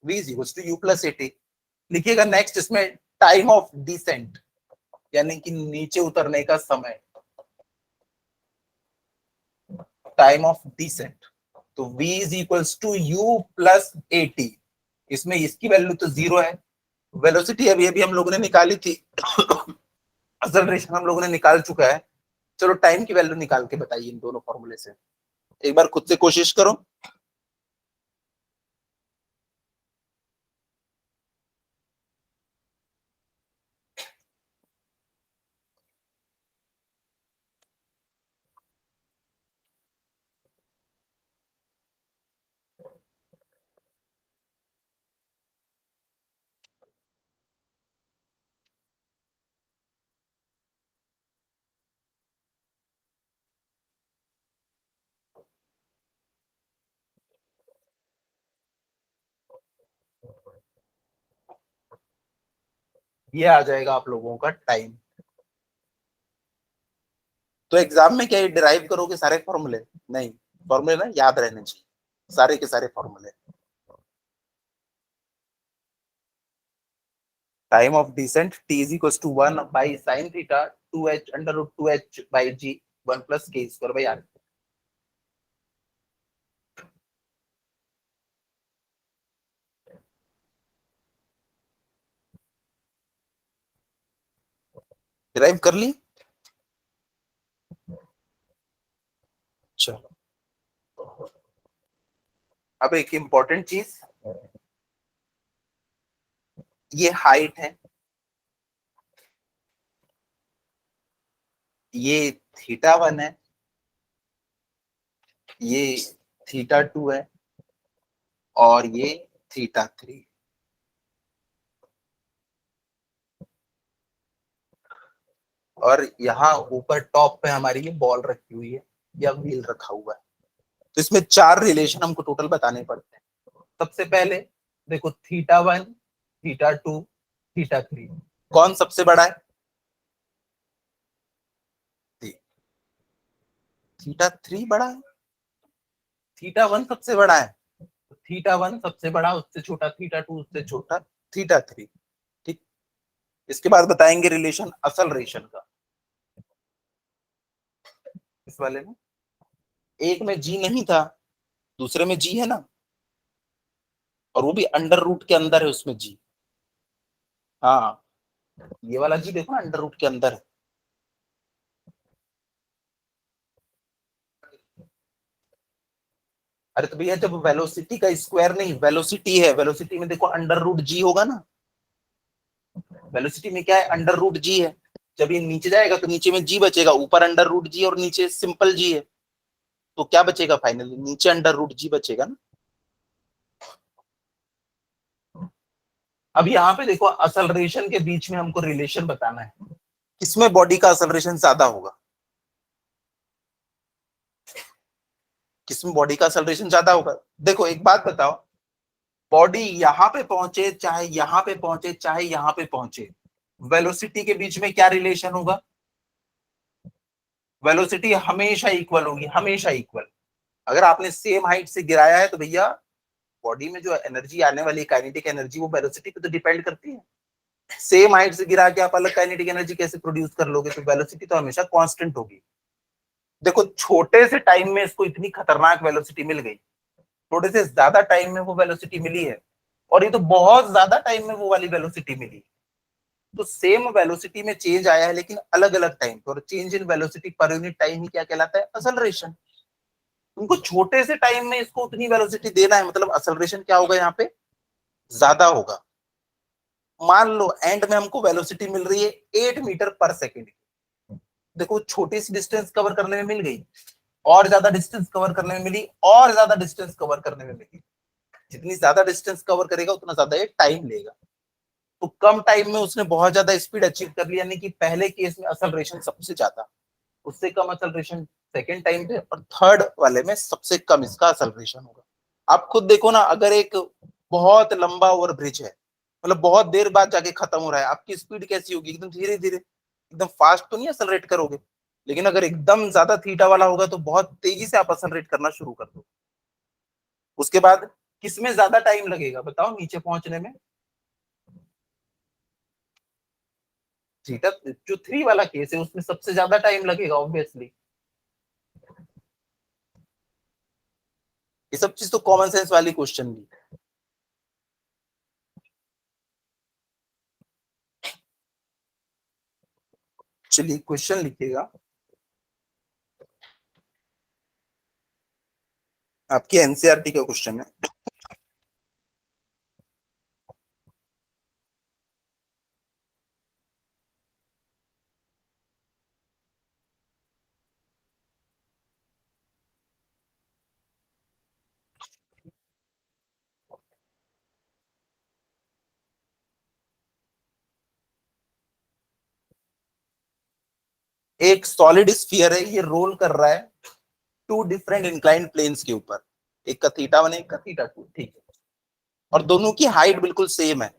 S1: v equals to u plus at। लिखिएगा नेक्स्ट इसमें टाइम ऑफ डिसेंट यानी कि नीचे उतरने का समय, टाइम ऑफ डिसेंट। तो v is equals to u plus at। इसमें इसकी वैल्यू तो जीरो है, वेलोसिटी अभी अभी हम लोगों ने निकाली थी, एक्सेलरेशन हम लोगों ने निकाल चुका है। चलो टाइम की वैल्यू निकाल के बताइए इन दोनों फॉर्मूले से, एक बार खुद से कोशिश करो। ये आ जाएगा आप लोगों का टाइम। तो एग्जाम में क्या ये डिराइव करोगे सारे फॉर्मूले, नहीं, फॉर्मूले ना याद रहने चाहिए सारे के सारे फॉर्मूले। Time of descent t is equals to 1 by sin theta 2h under root 2h by g 1 plus के स्क्वायर बाई आर। डिराइव कर ली, चलो। अब एक इंपॉर्टेंट चीज, ये हाइट है, ये थीटा 1 है, ये थीटा 2 है और ये थीटा 3। और यहाँ ऊपर टॉप पे हमारी ये बॉल रखी हुई है या व्हील रखा हुआ है। तो इसमें 4 रिलेशन हमको टोटल बताने पड़ते हैं। सबसे पहले देखो थीटा 1, थीटा 2, थीटा 3, कौन सबसे बड़ा है, थीटा 3 बड़ा है, थीटा 1 सबसे बड़ा है, थीटा 1 सबसे बड़ा, उससे छोटा थीटा 2, उससे छोटा थीटा 3। ठीक, इसके बाद बताएंगे रिलेशन असलरेशन का। इस वाले में एक में जी नहीं था, दूसरे में जी है ना, और वो भी अंडर रूट के अंदर है उसमें जी। हाँ, ये वाला जी देखो ना अंडर रूट के अंदर है। अरे तो भैया जब वेलोसिटी का स्क्वायर नहीं, वेलोसिटी है, वेलोसिटी में देखो अंडर रूट जी होगा ना, वेलोसिटी में क्या है, अंडर रूट जी है। जब ये नीचे जाएगा तो नीचे में जी बचेगा, ऊपर अंडर रूट जी और नीचे सिंपल जी है, तो क्या बचेगा फाइनली, नीचे अंडर रूट जी बचेगा ना। अब यहाँ पे देखो असलरेशन के बीच में हमको रिलेशन बताना है, किसमें बॉडी का असलरेशन ज्यादा होगा, किसमें बॉडी का असलरेशन ज्यादा होगा। देखो एक बात बताओ, बॉडी यहाँ पे पहुंचे चाहे यहाँ पे पहुंचे चाहे यहाँ पे पहुंचे, वेलोसिटी के बीच में क्या रिलेशन होगा, वेलोसिटी हमेशा इक्वल होगी, हमेशा इक्वल। अगर आपने सेम हाइट से गिराया है तो भैया बॉडी में जो एनर्जी आने वाली काइनेटिक एनर्जी वो वेलोसिटी पे तो डिपेंड करती है। सेम हाइट से गिरा के आप अलग काइनेटिक एनर्जी कैसे प्रोड्यूस कर लोगे, तो वेलोसिटी तो हमेशा कांस्टेंट होगी। देखो छोटे से टाइम में इसको इतनी खतरनाक वेलोसिटी मिल गई, थोड़े से ज्यादा टाइम में वो वेलोसिटी मिली है, और ये तो बहुत ज्यादा टाइम में वो वाली वेलोसिटी मिली। तो सेम वेलोसिटी में चेंज आया है लेकिन अलग अलग टाइम पर, change in velocity per unit time ही क्या कहलाता है, असलरेशन। तुमको छोटे से टाइम में इसको उतनी वेलोसिटी देना है, मतलब असलरेशन क्या होगा यहाँ पे, ज्यादा होगा। मान लो एंड में हमको वेलोसिटी मिल रही है 8 मीटर पर सेकेंड, देखो छोटी सी डिस्टेंस कवर करने में मिल गई, और ज्यादा डिस्टेंस कवर करने में मिली, और ज्यादा डिस्टेंस कवर करने में मिली। जितनी ज्यादा डिस्टेंस कवर करेगा उतना ज्यादा ये टाइम लेगा। तो कम टाइम में उसने बहुत ज्यादा स्पीड अचीव कर लिया, यानी कि पहले केस में असलरेशन सबसे ज्यादा, उससे कम असलरेशन सेकेंड टाइम पे, और थर्ड वाले में सबसे कम इसका असलरेशन होगा। आप खुद देखो ना, अगर एक बहुत लंबा ओवर ब्रिज है, मतलब बहुत देर बाद जाके खत्म हो रहा है, आपकी स्पीड कैसी होगी, एकदम धीरे धीरे, एकदम फास्ट तो नहीं असलरेट करोगे। लेकिन अगर एकदम ज्यादा थीटा वाला होगा तो बहुत तेजी से आप असलरेट करना शुरू कर दो। उसके बाद किसमें ज्यादा टाइम लगेगा बताओ नीचे पहुंचने में, थीटा जो थ्री वाला केस है उसमें सबसे ज्यादा टाइम लगेगा ऑब्वियसली। ये सब चीज तो कॉमन सेंस वाली क्वेश्चन भी। चलिए क्वेश्चन लिखिएगा, आपकी एनसीईआरटी का क्वेश्चन है। एक सॉलिड स्फीयर है, ये रोल कर रहा है टू डिफरेंट इंक्लाइंड प्लेन्स के ऊपर, एक का थीटा वन एक का थीटा टू, ठीक है, और दोनों की हाइट बिल्कुल सेम है,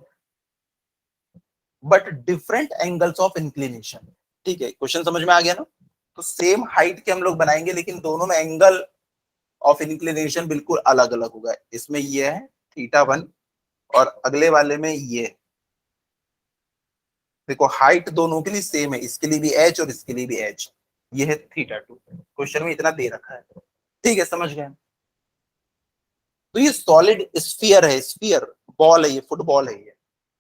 S1: but different angles of inclination. ठीक है, क्वेश्चन समझ में आ गया ना। तो सेम हाइट के हम लोग बनाएंगे लेकिन दोनों में एंगल ऑफ इंक्लिनेशन बिल्कुल अलग अलग होगा, इसमें ये है थीटा वन और अगले वाले में ये। देखो हाइट दोनों के लिए सेम है, इसके लिए भी एच और इसके लिए भी एच, ये है थीटा टू, क्वेश्चन में इतना दे रखा है। ठीक है समझ गए। तो ये सॉलिड स्फीयर है, स्फीयर बॉल है, ये फुटबॉल है,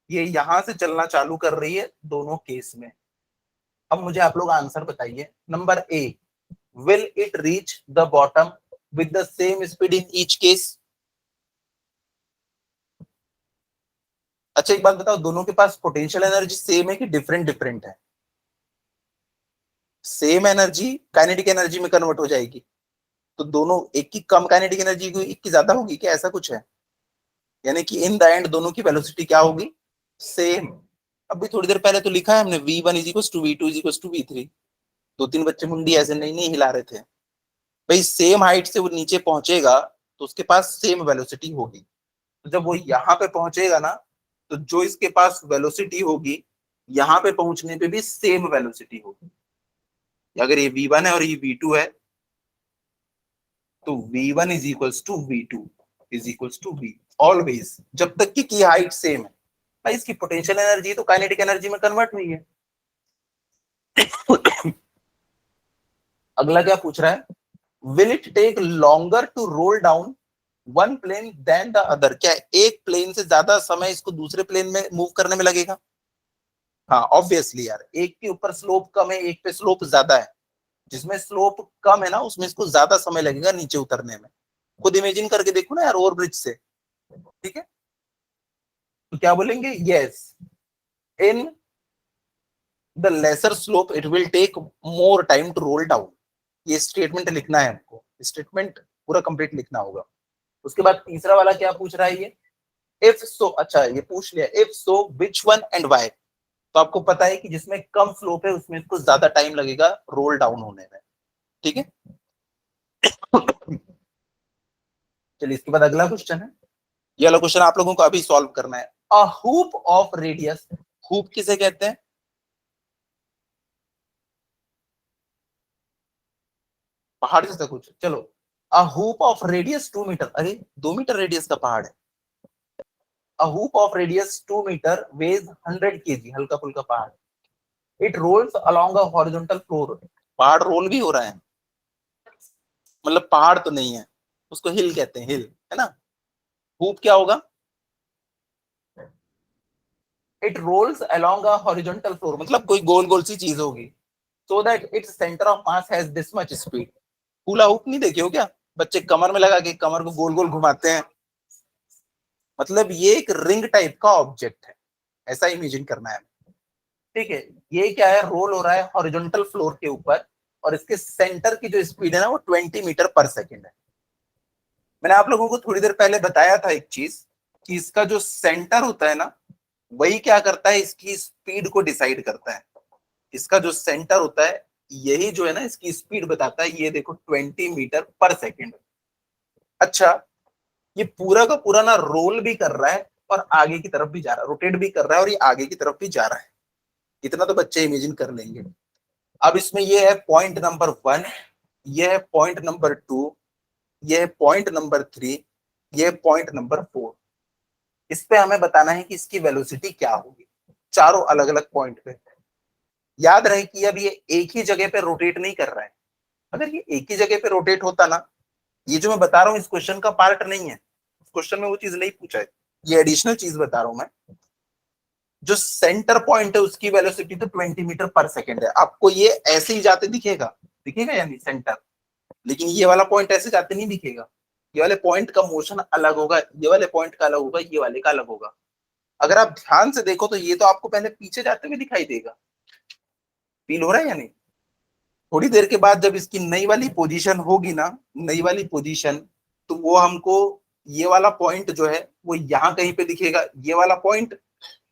S1: ये यहां से चलना चालू कर रही है दोनों केस में। अब मुझे आप लोग आंसर बताइए, number A, will it reach the bottom with the same speed in each case. अच्छा एक बात बताओ, दोनों के पास पोटेंशियल एनर्जी सेम है कि डिफरेंट डिफरेंट है, सेम एनर्जी काइनेटिक एनर्जी में कन्वर्ट हो जाएगी, तो दोनों एक की कम काइनेटिक एनर्जी की एक की ज्यादा होगी क्या, ऐसा कुछ है, यानी कि इन द एंड दोनों की वेलोसिटी क्या होगी, सेम। अभी थोड़ी देर पहले तो लिखा है हमने v1 is equal to v2 is equal to v3, दो तीन बच्चे मुंडी ऐसे नहीं नहीं हिला रहे थे। भाई सेम हाइट से वो नीचे पहुंचेगा तो उसके पास सेम वेलोसिटी होगी, तो जब वो यहाँ पे पहुंचेगा ना, तो जो इसके पास वेलोसिटी होगी यहाँ पे पहुंचने पे भी सेम वेलोसिटी होगी। अगर ये v1 है और ये v2 है, तो v1 is equals to v2 is equals to v, always जब तक की हाइट सेम है। भाई इसकी पोटेंशियल एनर्जी तो काइनेटिक एनर्जी में कन्वर्ट हुई है। अगला क्या पूछ रहा है, will it take longer to roll down one plane than the other, क्या एक प्लेन से ज्यादा समय इसको दूसरे प्लेन में मूव करने में लगेगा? हाँ ऑब्वियसली यार, एक के ऊपर स्लोप कम है, एक पे स्लोप ज्यादा है, जिसमें स्लोप कम है ना उसमें इसको ज्यादा समय लगेगा नीचे उतरने में। खुद इमेजिन करके देखो ना यार ओवर ब्रिज से, ठीक है। तो क्या बोलेंगे, yes in the lesser slope it will take more time to roll down. ये स्टेटमेंट लिखना है हमको, स्टेटमेंट पूरा कंप्लीट लिखना होगा। उसके बाद तीसरा वाला क्या पूछ रहा है ये, इफ सो, अच्छा ये पूछ लिया, if so which one and why. तो आपको पता है कि जिसमें कम स्लोप है उसमें इसको ज्यादा टाइम लगेगा रोल डाउन होने में, ठीक है। चलिए इसके बाद अगला क्वेश्चन है, ये वाला क्वेश्चन आप लोगों को अभी सॉल्व करना है। A hoop of radius, hoop किसे कहते हैं? पहाड़ जैसा कुछ, चलो। A hoop of radius 2 metre, अरे 2 मीटर रेडियस का पहाड़ है। A hoop of radius 2 metre weighs 100 kg, हल्का फुल्का पहाड़। It rolls along a horizontal floor, पहाड़ रोल भी हो रहा है, मतलब पहाड़ तो नहीं है, उसको हिल कहते हैं, हिल, है ना। हुप क्या होगा, it rolls along a horizontal floor, मतलब कोई गोल गोल सी चीज होगी, so that its centre of mass has this much speed. Hula hoop नहीं देखे हो क्या, बच्चे कमर में लगा के कमर को गोल गोल घुमाते हैं, मतलब ये एक रिंग टाइप का ऑब्जेक्ट है, ऐसा इमेजिन करना है, ठीक है। ये क्या है, रोल हो रहा है हॉरिजॉन्टल फ्लोर के ऊपर, और इसके सेंटर की जो स्पीड है ना वो 20 मीटर पर सेकेंड है। मैंने आप लोगों को थोड़ी देर पहले बताया था एक चीज, कि इसका जो सेंटर होता है ना, वही क्या करता है, इसकी स्पीड को डिसाइड करता है। इसका जो सेंटर होता है, यही जो है ना इसकी स्पीड बताता है, ये देखो 20 मीटर पर सेकेंड। अच्छा, ये पूरा का पूरा ना रोल भी कर रहा है और आगे की तरफ भी जा रहा है, रोटेट भी कर रहा है और ये आगे की तरफ भी जा रहा है, इतना तो बच्चे इमेजिन कर लेंगे। अब इसमें ये है पॉइंट नंबर 1, ये है पॉइंट नंबर 2, ये है पॉइंट नंबर 3, ये है पॉइंट नंबर 4। इस पे हमें बताना है कि इसकी वेलोसिटी क्या होगी चारों अलग अलग पॉइंट पे। याद रहे कि अब ये एक ही जगह पे रोटेट नहीं कर रहा है, अगर ये एक ही जगह पे रोटेट होता ना, ये जो मैं बता रहा हूँ इस क्वेश्चन का पार्ट नहीं है, इस क्वेश्चन में वो चीज नहीं पूछा है, ये एडिशनल चीज बता रहा हूं मैं। जो सेंटर पॉइंट है उसकी वेलोसिटी तो 20 मीटर पर सेकेंड है, आपको ये ऐसे ही जाते दिखेगा, दिखेगा यानी सेंटर, लेकिन ये वाला पॉइंट ऐसे जाते नहीं दिखेगा, ये वाले पॉइंट का मोशन अलग होगा, ये वाले पॉइंट का अलग होगा, ये वाले का अलग होगा। अगर आप ध्यान से देखो तो ये तो आपको पहले पीछे जाते हुए दिखाई देगा, फील हो रहा है या नहीं। थोड़ी देर के बाद जब इसकी नई वाली पोजीशन होगी ना, नई वाली पोजीशन, तो वो हमको ये वाला पॉइंट जो है वो यहाँ कहीं पे दिखेगा, ये वाला पॉइंट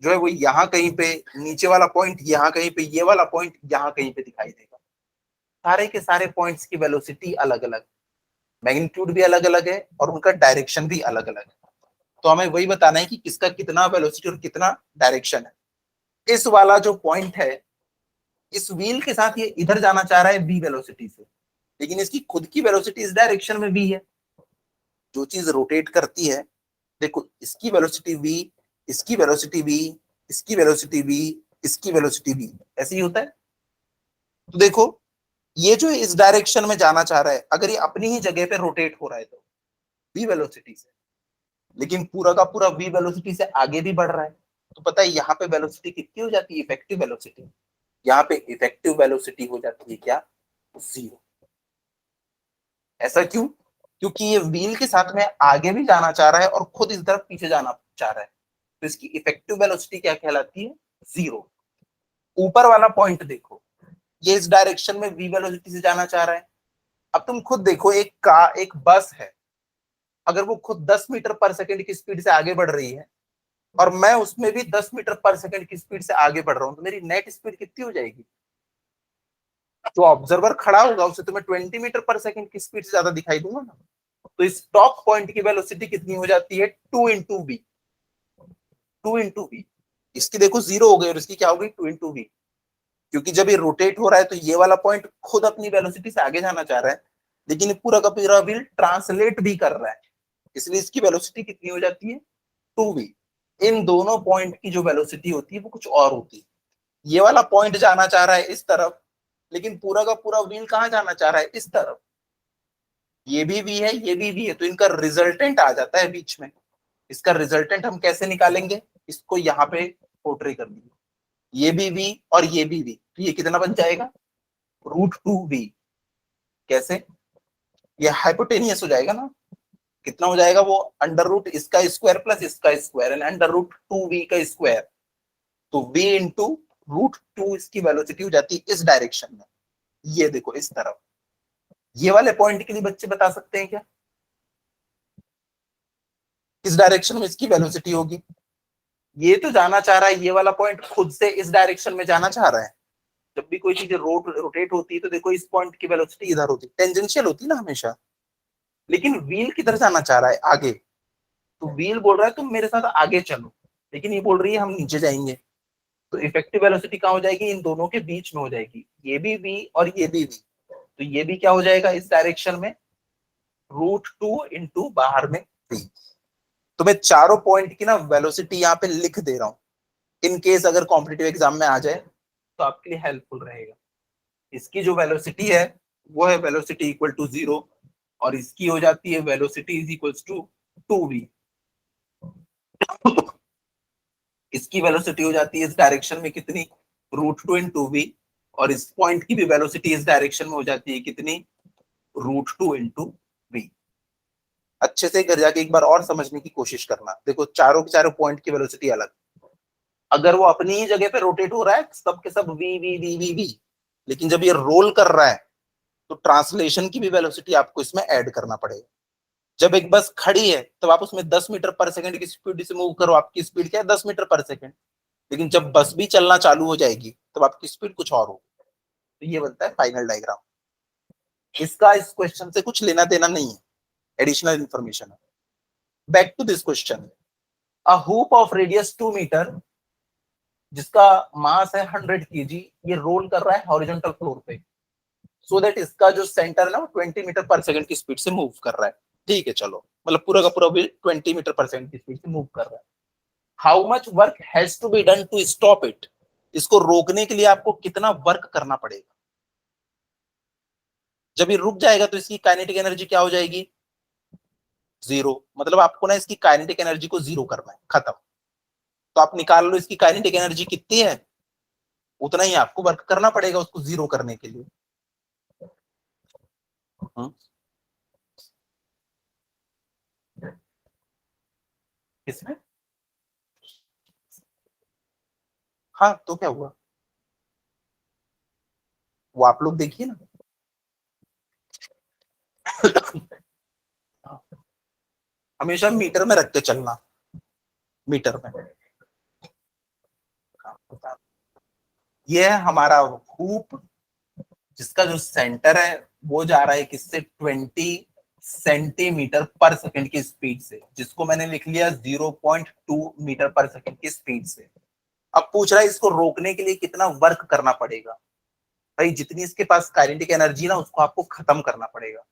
S1: जो है वो यहाँ कहीं पे, नीचे वाला पॉइंट यहाँ कहीं पे, ये वाला पॉइंट यहाँ कहीं पे दिखाई देगा। सारे के सारे पॉइंट्स की वेलोसिटी अलग अलग, मैग्नीट्यूड भी अलग अलग है और उनका डायरेक्शन भी अलग अलग है। तो हमें वही बताना है कि किसका कितना वेलोसिटी और कितना डायरेक्शन है। इस वाला जो पॉइंट है, इस व्हील के साथ ये इधर जाना चाह रहा है v वेलोसिटी से, लेकिन इसकी खुद की वेलोसिटी इस डायरेक्शन में v है। जो चीज रोटेट करती है, देखो इसकी वेलोसिटी v, इसकी वेलोसिटी v, इसकी वेलोसिटी v, इसकी वेलोसिटी v, ऐसे ही होता है। तो देखो ये जो इस डायरेक्शन में जाना चाह रहा है, अगर ये अपनी ही जगह पे रोटेट हो रहा है तो v वेलोसिटी से, लेकिन पूरा का पूरा v वेलोसिटी से आगे भी बढ़ रहा है, तो पता है यहाँ पे वेलोसिटी कितनी हो जाती है, इफेक्टिव वेलोसिटी। यहाँ पे इफेक्टिव वेलोसिटी हो जाती है क्या, 0। ऐसा क्यों, क्योंकि ये व्हील के साथ में आगे भी जाना चाह रहा है और खुद इस तरफ पीछे जाना चाह रहा है, तो इसकी इफेक्टिव वेलोसिटी क्या कहलाती है, 0। ऊपर वाला पॉइंट देखो, ये इस डायरेक्शन में v वेलोसिटी से जाना चाह रहा है। अब तुम खुद देखो, एक बस है, अगर वो खुद 10 मीटर पर सेकेंड की स्पीड से आगे बढ़ रही है और मैं उसमें भी 10 मीटर पर सेकेंड की स्पीड से आगे बढ़ रहा हूं, तो मेरी नेट स्पीड कितनी हो जाएगी। जो ऑब्जर्वर खड़ा होगा उसे तो मैं 20 मीटर पर सेकेंड की स्पीड से ज्यादा दिखाई दूंगा ना। तो इस टॉप पॉइंट की वेलोसिटी कितनी हो जाती है, 2 × v, 2 × v। इसकी देखो 0 हो गई और इसकी क्या हो गई, 2 × v, क्योंकि जब ये रोटेट हो रहा है तो ये वाला पॉइंट खुद अपनी वेलोसिटी से आगे जाना चाह रहा है, लेकिन पूरा का पूरा व्हील ट्रांसलेट भी कर रहा है, इसलिए इसकी वेलोसिटी कितनी हो जाती है, 2v। इन दोनों पॉइंट की जो वेलोसिटी होती है वो कुछ और होती है। ये वाला पॉइंट जाना चाह रहा है इस तरफ, लेकिन पूरा का पूरा व्हील कहाँ जाना चाह रहा है, इस तरफ। ये भी v है, ये भी v है, तो इनका रिजल्टेंट आ जाता है बीच में। इसका रिजल्टेंट हम कैसे निकालेंगे, इसको यहाँ पे पोर्ट्रे कर दिए, ये भी v और ये भी v, तो ये कितना बन जाएगा, √2v। कैसे, ये हाइपोटेनियस हो जाएगा ना, कितना हो जाएगा वो, अंडर रूट इसका स्क्वायर प्लस इसका square and under root 2v का स्क्वायर। तो v इंटू √2 इसकी वेलोसिटी हो जाती है इस डायरेक्शन में, ये देखो इस तरफ। ये वाले पॉइंट के लिए बच्चे बता सकते हैं क्या, किस डायरेक्शन में इसकी वेलोसिटी होगी। ये तो जाना चाह रहा है, ये वाला पॉइंट खुद से इस डायरेक्शन में जाना चाह रहा है। जब भी कोई चीज रोटेट होती है तो देखो इस पॉइंट की वेलोसिटी इधर होती है, टेंजेंशियल होती है ना हमेशा। लेकिन व्हील किधर जाना चाह रहा है, आगे। तो व्हील बोल रहा है तुम मेरे साथ आगे चलो, लेकिन ये बोल रही है हम नीचे जाएंगे। तो इफेक्टिव वेलोसिटी कहाँ हो जाएगी, इन दोनों के बीच में हो जाएगी, ये भी v और ये भी v। तो ये भी क्या हो जाएगा इस डायरेक्शन में, √2 इंटू बाहर में v। तो मैं चारों पॉइंट की ना वेलोसिटी यहाँ पे लिख दे रहा हूँ, इन केस अगर कॉम्पिटिटिव एग्जाम में आ जाए तो आपके लिए हेल्पफुल रहेगा। इसकी जो वेलोसिटी है वो है वेलोसिटी इक्वल टू 0, और इसकी हो जाती है velocity is equal to 2v। इसकी वेलोसिटी हो जाती है इस डायरेक्शन में कितनी, √2 इंटू v, और इस पॉइंट की भी वेलोसिटी इस डायरेक्शन में हो जाती है कितनी, √2 इंटू v। अच्छे से घर जाके एक बार और समझने की कोशिश करना। देखो चारों के चारों पॉइंट की वेलोसिटी अलग, अगर वो अपनी ही जगह पे रोटेट हो रहा है सब के सब v v v v v, लेकिन जब ये रोल कर रहा है तो ट्रांसलेशन की भी वेलोसिटी आपको इसमें ऐड करना पड़ेगा। जब एक बस खड़ी है तब आप उसमें 10 मीटर पर सेकंड की स्पीड से मूव करो, आपकी स्पीड क्या है, 10 मीटर पर सेकंड। लेकिन जब बस भी चलना चालू हो जाएगी तब आपकी स्पीड कुछ और होगी। तो ये बनता है फाइनल डायग्राम। इसका इस क्वेश्चन से कुछ लेना देना नहीं है, एडिशनल इंफॉर्मेशन है। Back to this question, a hoop of radius 2 metre जिसका मास है 100 kg, ये रोल कर रहा है हॉरिजॉन्टल फ्लोर पे, सो दैट इसका जो सेंटर है ना 20 मीटर पर सेकंड की स्पीड से मूव कर रहा है। ठीक है चलो, मतलब पूरा का पूरा भी 20 मीटर पर सेकंड की स्पीड से मूव कर रहा है। How much work has to be done to stop it, इसको रोकने के लिए आपको कितना वर्क करना पड़ेगा। जब ये रुक जाएगा तो इसकी काइनेटिक एनर्जी क्या हो जाएगी, 0। मतलब आपको ना इसकी काइनेटिक एनर्जी को 0 करना है, खत्म। तो आप निकाल लो इसकी काइनेटिक एनर्जी कितनी है, उतना ही आपको वर्क करना पड़ेगा उसको 0 करने के लिए। किसमें, हाँ तो क्या हुआ, वो आप लोग देखिए ना। हमेशा मीटर में रख के चलना, मीटर में। ये है हमारा हुप, जिसका जो सेंटर है वो जा रहा है किससे, 20 सेंटीमीटर पर सेकंड की स्पीड से, जिसको मैंने लिख लिया 0.2 मीटर पर सेकंड की स्पीड से। अब पूछ रहा है इसको रोकने के लिए कितना वर्क करना पड़ेगा। भाई जितनी इसके पास काइनेटिक एनर्जी ना उसको आपको खत्म करना पड़ेगा।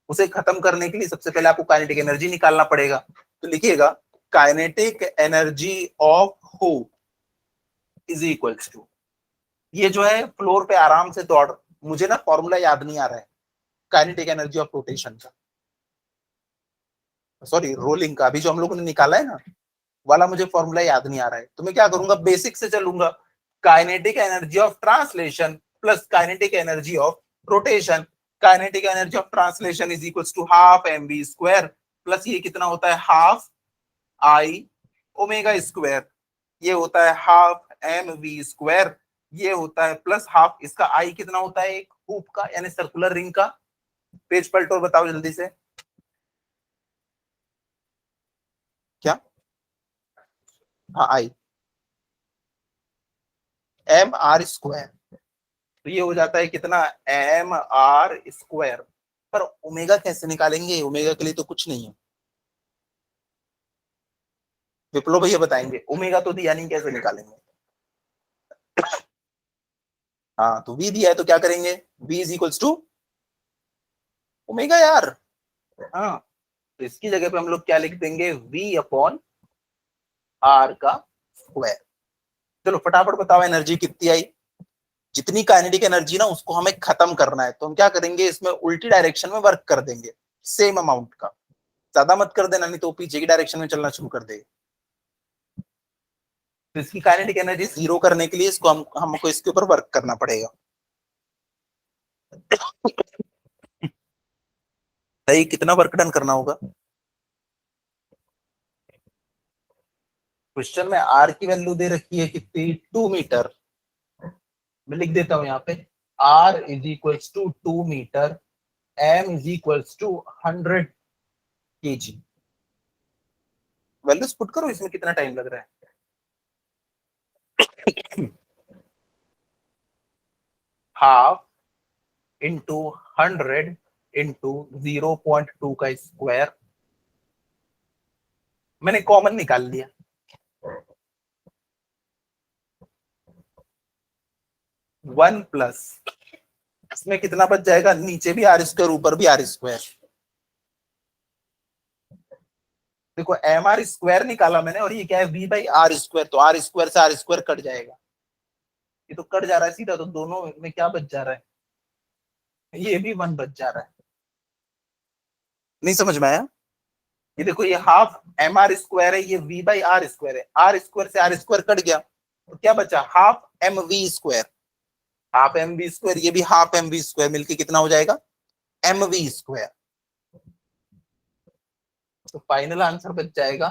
S1: उसे खत्म करने के लिए सबसे पहले आपको काइनेटिक एनर्जी निकालना पड़ेगा। तो लिखिएगा kinetic energy of hoop is equals to, ये जो है फ्लोर पे आराम से दौड़, मुझे ना फॉर्मूला याद नहीं आ रहा है काइनेटिक एनर्जी ऑफ रोटेशन का, सॉरी रोलिंग का, अभी जो हम लोगों ने निकाला है ना वाला मुझे फॉर्मूला याद नहीं आ रहा है। तो मैं क्या करूंगा, बेसिक से चलूंगा, kinetic energy of translation plus kinetic energy of rotation. Kinetic energy of translation is equals to half mv square, plus ये कितना होता है हाफ आई ओमेगा स्क्वायर, ये होता है हाफ mv स्क्वायर, ये होता है प्लस हाफ इसका आई कितना होता है, एक हुप का यानी सर्कुलर रिंग का। पेज पलटो और बताओ जल्दी से क्या, हाँ आई एम आर स्क्वायर, तो ये हो जाता है कितना, एम आर स्क्वायर। पर ओमेगा कैसे निकालेंगे, ओमेगा के लिए तो कुछ नहीं है, विप्लो भैया बताएंगे, ओमेगा तो दिया नहीं कैसे निकालेंगे। हाँ तो v दिया है तो क्या करेंगे, v is equals to omega यार। हाँ तो इसकी जगह पे हम लोग क्या लिख देंगे, v अपॉन आर का स्क्वायर। चलो फटाफट बताओ एनर्जी कितनी आई। जितनी काइनेटिक एनर्जी ना उसको हमें खत्म करना है, तो हम क्या करेंगे, इसमें उल्टी डायरेक्शन में वर्क कर देंगे सेम अमाउंट का। ज्यादा मत कर देना, नहीं तो पीछे की डायरेक्शन में चलना शुरू कर देगा। तो इसकी काइनेटिक एनर्जी जीरो करने के लिए इसको हमको इसके ऊपर वर्क करना पड़ेगा। सही, कितना वर्क डन करना होगा। क्वेश्चन में आर की वैल्यू दे रखी है कितनी, 2 मीटर। मैं लिख देता हूं यहाँ पे, r is equals to 2 metre, m is equals to 100 kg। Values put करो, इसमें कितना टाइम लग रहा है। हाफ इंटू 100 इंटू 0.2 का स्क्वायर, मैंने कॉमन निकाल लिया। वन प्लस, इसमें कितना बच जाएगा, नीचे भी आर स्क्वायर ऊपर भी आर स्क्वायर। देखो एम आर स्क्वायर निकाला मैंने, और ये क्या है, वी बाई आर स्क्वायर, तो आर स्क्वायर से आर स्क्वायर कट जाएगा, ये तो कट जा रहा है सीधा, तो दोनों में क्या बच जा रहा है, ये भी वन बच जा रहा है। नहीं समझ में आया। ये देखो ये हाफ एम आर स्क्वायर है, ये वी बाई आर स्क्वायर है, आर स्क्वायर से आर स्क्वायर कट गया, तो क्या बचा, half M we square. Half M we square, ये भी हाफ एम वी स्क्वायर, मिलके कितना हो जाएगा, एम वी स्क्वायर। तो फाइनल आंसर बच जाएगा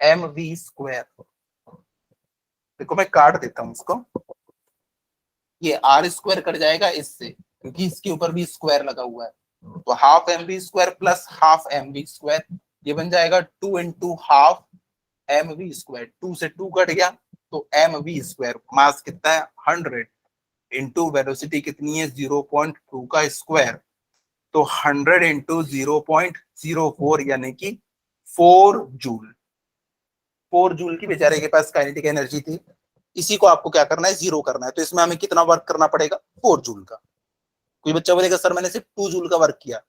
S1: एम वी स्क्वायर। देखो मैं काट देता हूं इसको, ये आर स्क्वायर कट जाएगा इससे, क्योंकि इसके ऊपर भी स्क्वायर लगा हुआ है, तो half M we square plus half M we square, ये बन जाएगा 2 into half M we square, 2 से 2 कट गया, तो एम वी स्क्वायर, मास कितना है 100, इंटू वेलोसिटी कितनी है 0.2 का स्क्वायर, तो 100 इंटू 0.04 यानी कि 4 जूल। 4 जूल की बेचारे के पास काइनेटिक एनर्जी थी। इसी को आपको क्या करना है, जीरो करना है, तो इसमें हमें कितना वर्क करना पड़ेगा, 4 जूल का। कोई बच्चा बोलेगा सर मैंने सिर्फ 2 जूल का वर्क किया,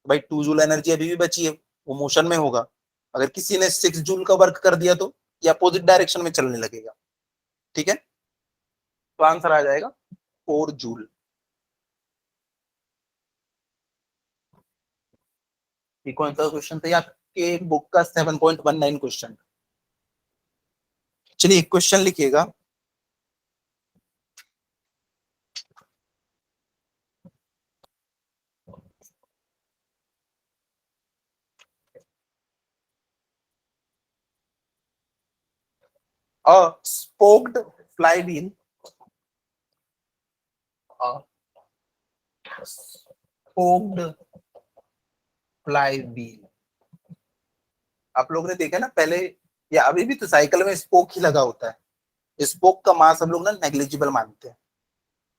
S1: भाई 2 जूल एनर्जी अभी भी बची है, वो मोशन में होगा। अगर किसी ने 6 जूल का वर्क कर दिया तो ये अपोजिट डायरेक्शन में चलने लगेगा। ठीक है, तो आंसर आ जाएगा 4 जूल। ये कौन सा क्वेश्चन था, आपके बुक का 7.19 क्वेश्चन। चलिए एक क्वेश्चन लिखिएगा, स्पोक्ड फ्लाईव्हील, स्पोक्ड फ्लाईव्हील, आप लोगों ने देखा ना पहले, या अभी भी तो साइकिल में स्पोक ही लगा होता है। स्पोक का मास हम लोग ना नेग्लिजिबल मानते हैं,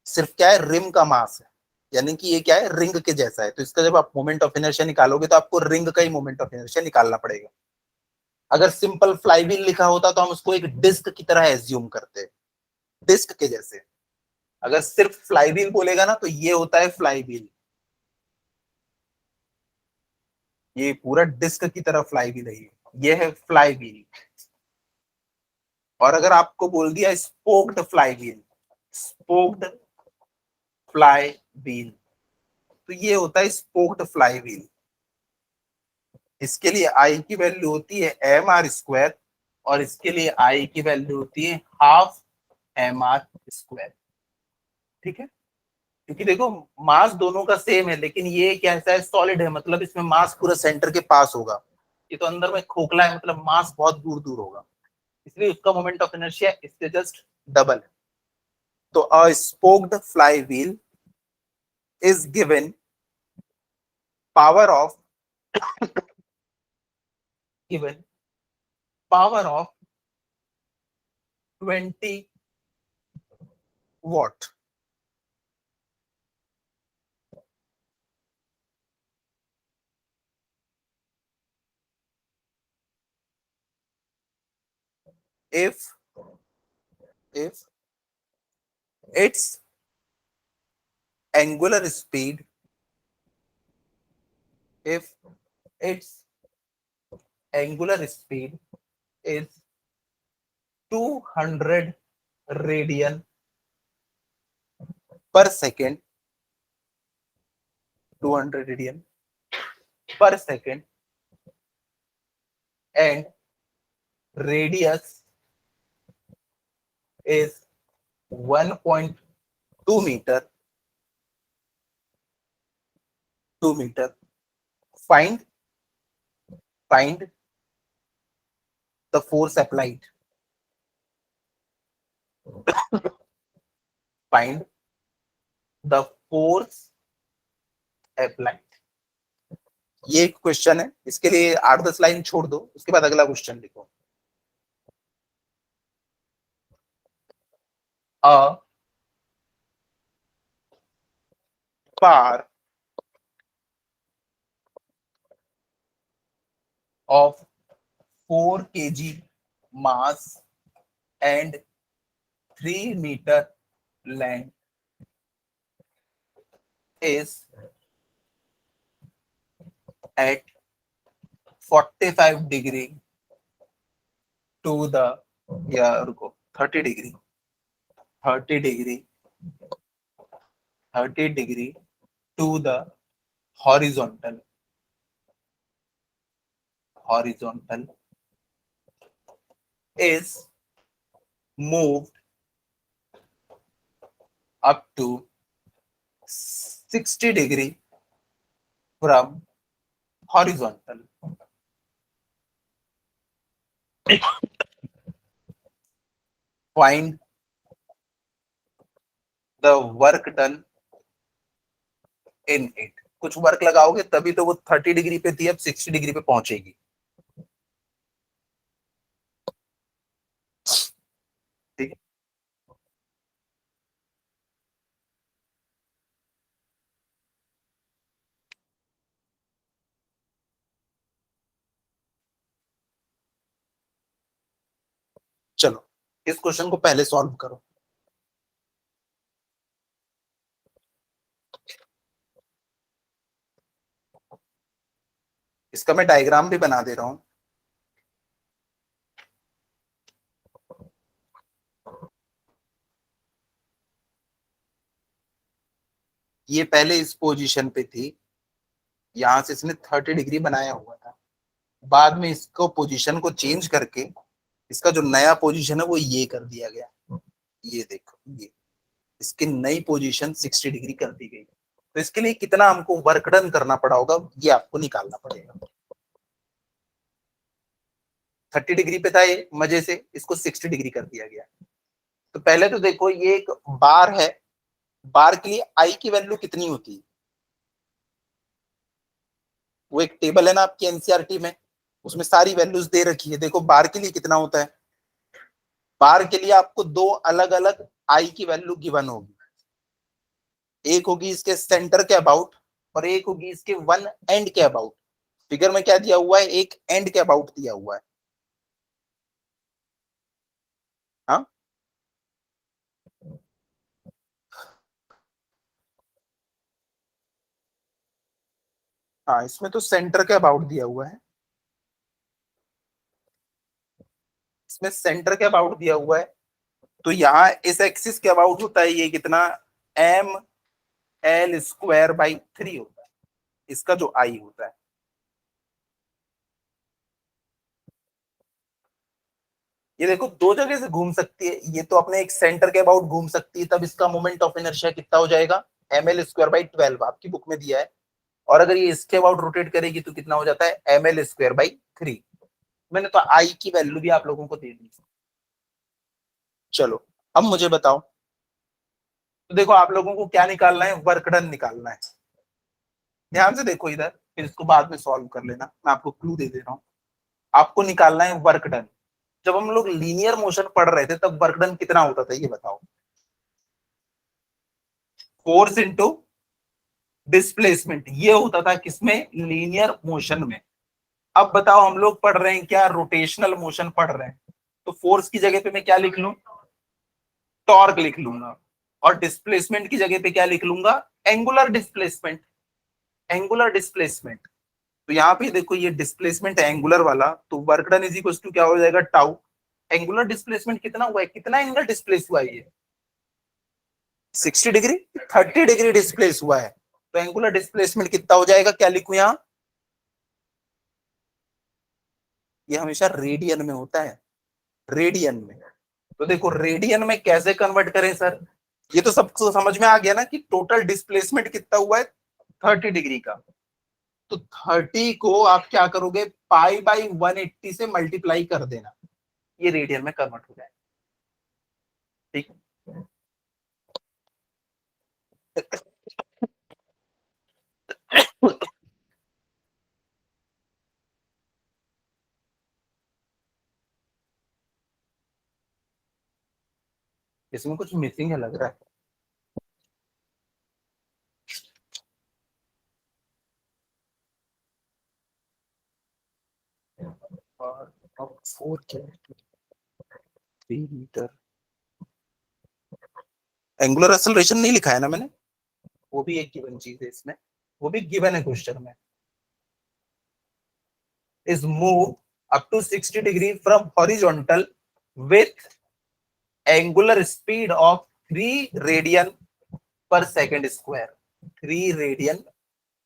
S1: सिर्फ क्या है, रिम का मास है, यानी कि ये क्या है, रिंग के जैसा है, तो इसका जब आप मोमेंट ऑफ इनर्शिया निकालोगे तो आपको रिंग का ही मोमेंट ऑफ इनर्शिया निकालना पड़ेगा। अगर सिंपल फ्लाईव्हील लिखा होता तो हम उसको एक डिस्क की तरह एज्यूम करते, डिस्क के जैसे। अगर सिर्फ फ्लाईव्हील बोलेगा ना तो ये होता है फ्लाईव्हील, ये पूरा डिस्क की तरह फ्लाईव्हील है, ये है फ्लाईव्हील। और अगर आपको बोल दिया स्पोक्ड फ्लाईव्हील, स्पोक्ड फ्लाईव्हील, तो ये होता है स्पोक्ड फ्लाईव्हील। इसके लिए आई की वैल्यू होती है एम आर स्क्वायर, और इसके लिए आई की वैल्यू होती है हाफ एम आर स्क्वायर। ठीक है, क्योंकि देखो मास दोनों का सेम है, लेकिन ये कैसा है, सॉलिड है, मतलब इसमें मास पूरा सेंटर के पास होगा, ये तो अंदर में खोखला है, मतलब मास बहुत दूर दूर होगा, इसलिए उसका मोमेंट ऑफ इनर्शिया इससे जस्ट डबल है। तो a spoked fly wheel is given power of, given power of 20 watt. if if its angular speed, if its angular speed is 200 radian per second, 200 radian per second, and radius is 1.2 meter. 2 meter. Find the force applied. Find the force applied. ये एक question है, इसके लिए 8-10 line छोड़ दो, उसके बाद अगला क्वेश्चन लिखो. A bar of 4 kg mass and 3 meter length is at 45 degree to the, yeah, रुको, 30 degree to the horizontal is moved up to 60 degree from horizontal. Find the work done in it. कुछ work लगाओगे तभी तो वो 30 degree पे थी, अब 60 degree पे पहुंचेगी. ठीक है, चलो इस क्वेश्चन को पहले सॉल्व करो. इसका मैं डायग्राम भी बना दे रहा हूं. ये पहले इस पोजीशन पे थी, यहां से इसने 30 डिग्री बनाया हुआ था. बाद में इसको पोजीशन को चेंज करके इसका जो नया पोजीशन है वो ये कर दिया गया. ये देखो, ये इसकी नई पोजीशन 60 डिग्री कर दी गई. तो इसके लिए कितना हमको वर्क डन करना पड़ा होगा, ये आपको निकालना पड़ेगा. 30 डिग्री पे था ये, मजे से इसको 60 डिग्री कर दिया गया. तो पहले तो देखो, ये एक बार है, बार के लिए आई की वैल्यू कितनी होती है, वो एक टेबल है ना आपकी एनसीईआरटी में, उसमें सारी वैल्यूज दे रखी है. देखो बार के लिए कितना होता है. बार के लिए आपको दो अलग अलग आई की वैल्यू गिवन होगी. एक होगी इसके सेंटर के अबाउट और एक होगी इसके वन एंड के अबाउट. फिगर में क्या दिया हुआ है, एक एंड के अबाउट दिया हुआ है. हाँ, हाँ, इसमें तो सेंटर के अबाउट दिया हुआ है. इसमें सेंटर के अबाउट दिया हुआ है. तो यहाँ इस एक्सिस के अबाउट होता है ये कितना, एम एल स्क्वायर बाई 3 होता है इसका जो आई होता है. ये देखो दो जगह से घूम सकती है, ये तो अपने एक सेंटर के अबाउट घूम सकती है, तब इसका मोमेंट ऑफ इनर्शिया कितना हो जाएगा, एम एल स्क्वायर बाई 12 आपकी बुक में दिया है. और अगर ये इसके अबाउट रोटेट करेगी तो कितना हो जाता है, एम एल स्क्वायर बाई 3. मैंने तो आई की वैल्यू भी आप लोगों को दे दी. चलो अब मुझे बताओ, तो देखो आप लोगों को क्या निकालना है, वर्क डन निकालना है. ध्यान से देखो इधर, फिर इसको बाद में सॉल्व कर लेना, मैं आपको क्लू दे रहा हूं. आपको निकालना है वर्क डन. जब हम लोग लीनियर मोशन पढ़ रहे थे तब वर्क डन कितना होता था, ये बताओ. फोर्स इनटू डिस्प्लेसमेंट, ये होता था किसमें, लीनियर मोशन में. अब बताओ हम लोग पढ़ रहे हैं क्या, रोटेशनल मोशन पढ़ रहे हैं. तो फोर्स की जगह पे मैं क्या लिख लूं, टॉर्क लिख लूंगा. और डिस्प्लेसमेंट की जगह पे क्या लिख लूंगा, एंगुलर डिस्प्लेसमेंट. Angular displacement. तो तो यहाँ पे देखो ये डिस्प्लेसमेंट है एंगुलर वाला, तो work done is equal to क्या हो जाएगा, टाउ। एंगुलर डिस्प्लेसमेंट कितना हुआ है, कितना एंगल डिस्प्लेस हुआ है, ये 60 डिग्री, 30 डिग्री डिस्प्लेस हुआ है। तो एंगुलर डिस्प्लेसमेंट कितना हो जाएगा, क्या लिखूं यहां, ये हमेशा रेडियन में होता है, रेडियन में। तो देखो रेडियन में कैसे कन्वर्ट करें सर, ये तो सबको समझ में आ गया ना कि टोटल डिस्प्लेसमेंट कितना हुआ है 30 डिग्री का। तो 30 को आप क्या करोगे, पाई बाई 180 से मल्टीप्लाई कर देना, ये रेडियन में कन्वर्ट हो जाएगा। ठीक है, इसमें कुछ मिसिंग है लग रहा है। और अब 4 क्या, 3 मीटर। एंगुलर एक्सेलरेशन नहीं लिखा है ना मैंने, वो भी एक गिवन चीज है इसमें, वो भी गिवन है क्वेश्चन में। is moved up to 60 degree from horizontal with angular speed of 3 radian per second square, 3 radian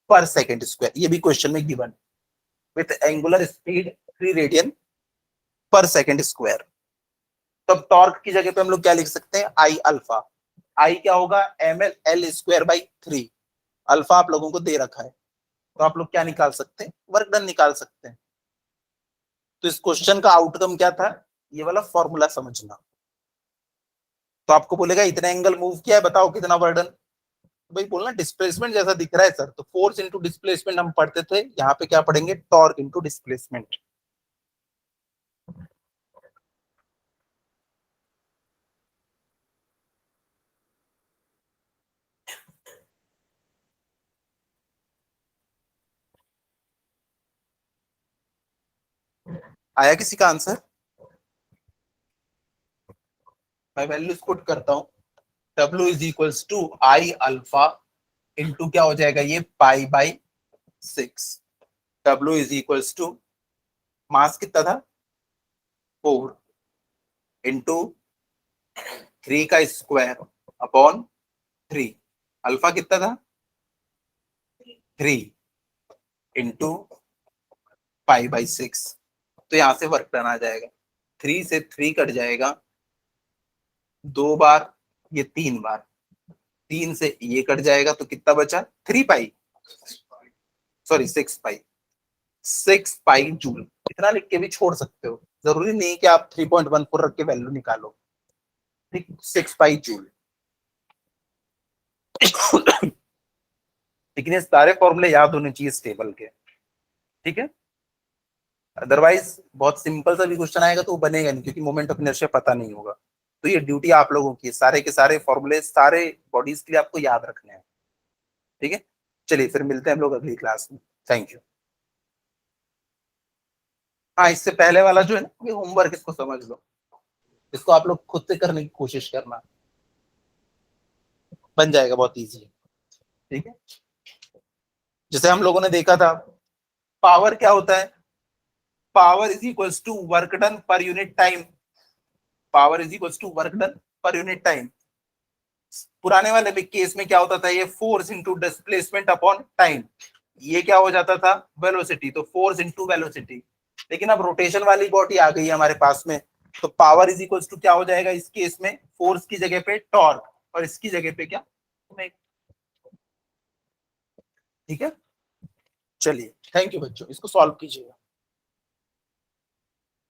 S1: per second square, ये भी क्वेश्चन में given, with angular speed 3 radian per second square। तब टॉर्क की जगह पे हम लोग क्या लिख सकते हैं, आई अल्फा, आई क्या होगा, m l l square by 3, alpha आप लोगों को दे रखा है, तो आप लोग क्या निकाल सकते हैं, वर्क डन निकाल सकते हैं। तो इस क्वेश्चन का आउटकम क्या था, ये वाला फॉर्मूला समझना। तो आपको बोलेगा इतना एंगल मूव किया है, बताओ कितना वर्डन, तो भाई बोलना डिस्प्लेसमेंट जैसा दिख रहा है सर, तो फोर्स इंटू डिस्प्लेसमेंट हम पढ़ते थे, यहाँ पे क्या पढ़ेंगे, टॉर्क इंटू डिस्प्लेसमेंट। आया किसी का आंसर, मैं वैल्यूज पुट करता हूँ, W is equals to I alpha into क्या हो जाएगा, ये pi by 6। W is equals to mass कितना था, 4 इंटू 3 का स्क्वायर अपॉन 3, अल्फा कितना था 3 इंटू पाई बाई 6। तो यहां से वर्क डन आ जाएगा, 3 से 3 कट जाएगा, 2 बार, ये 3 बार, 3 से ये कट जाएगा, तो कितना बचा, 3 पाई, सॉरी 6 पाई, 6 पाई जूल। इतना लिख के भी छोड़ सकते हो, जरूरी नहीं कि आप 3.14 रख के वैल्यू निकालो, ठीक, 6 पाई जूल। लेकिन ये सारे फॉर्मूले याद होने चाहिए स्टेबल के, ठीक है, अदरवाइज बहुत सिंपल सा भी क्वेश्चन आएगा तो वो बनेगा नहीं, क्योंकि मोमेंट ऑफ इनर्शिया पता नहीं होगा। तो ये ड्यूटी आप लोगों की, सारे के सारे फॉर्मूले सारे बॉडीज के लिए आपको याद रखने हैं, ठीक है। चलिए फिर मिलते हैं हम लोग अगली क्लास में, थैंक यू। हाँ, इससे पहले वाला जो है ना, ये होमवर्क, इसको समझ लो, इसको आप लोग खुद से करने की कोशिश करना, बन जाएगा, बहुत इजी है, ठीक है। जैसे हम लोगों ने देखा था, पावर क्या होता है, power is equals to work done per unit time, power is equals to work done per unit time. पुराने वाले केस में क्या होता था, ये force into displacement upon time, ये क्या हो जाता था, वेलोसिटी, तो फोर्स इंटू वेलोसिटी। लेकिन अब रोटेशन वाली बॉडी आ गई है हमारे पास में, तो पावर इज इक्वल्स टू क्या हो जाएगा इस केस में, फोर्स की जगह पे टॉर्क, और इसकी जगह पे क्या, ठीक है। चलिए थैंक यू बच्चों, इसको सॉल्व कीजिएगा।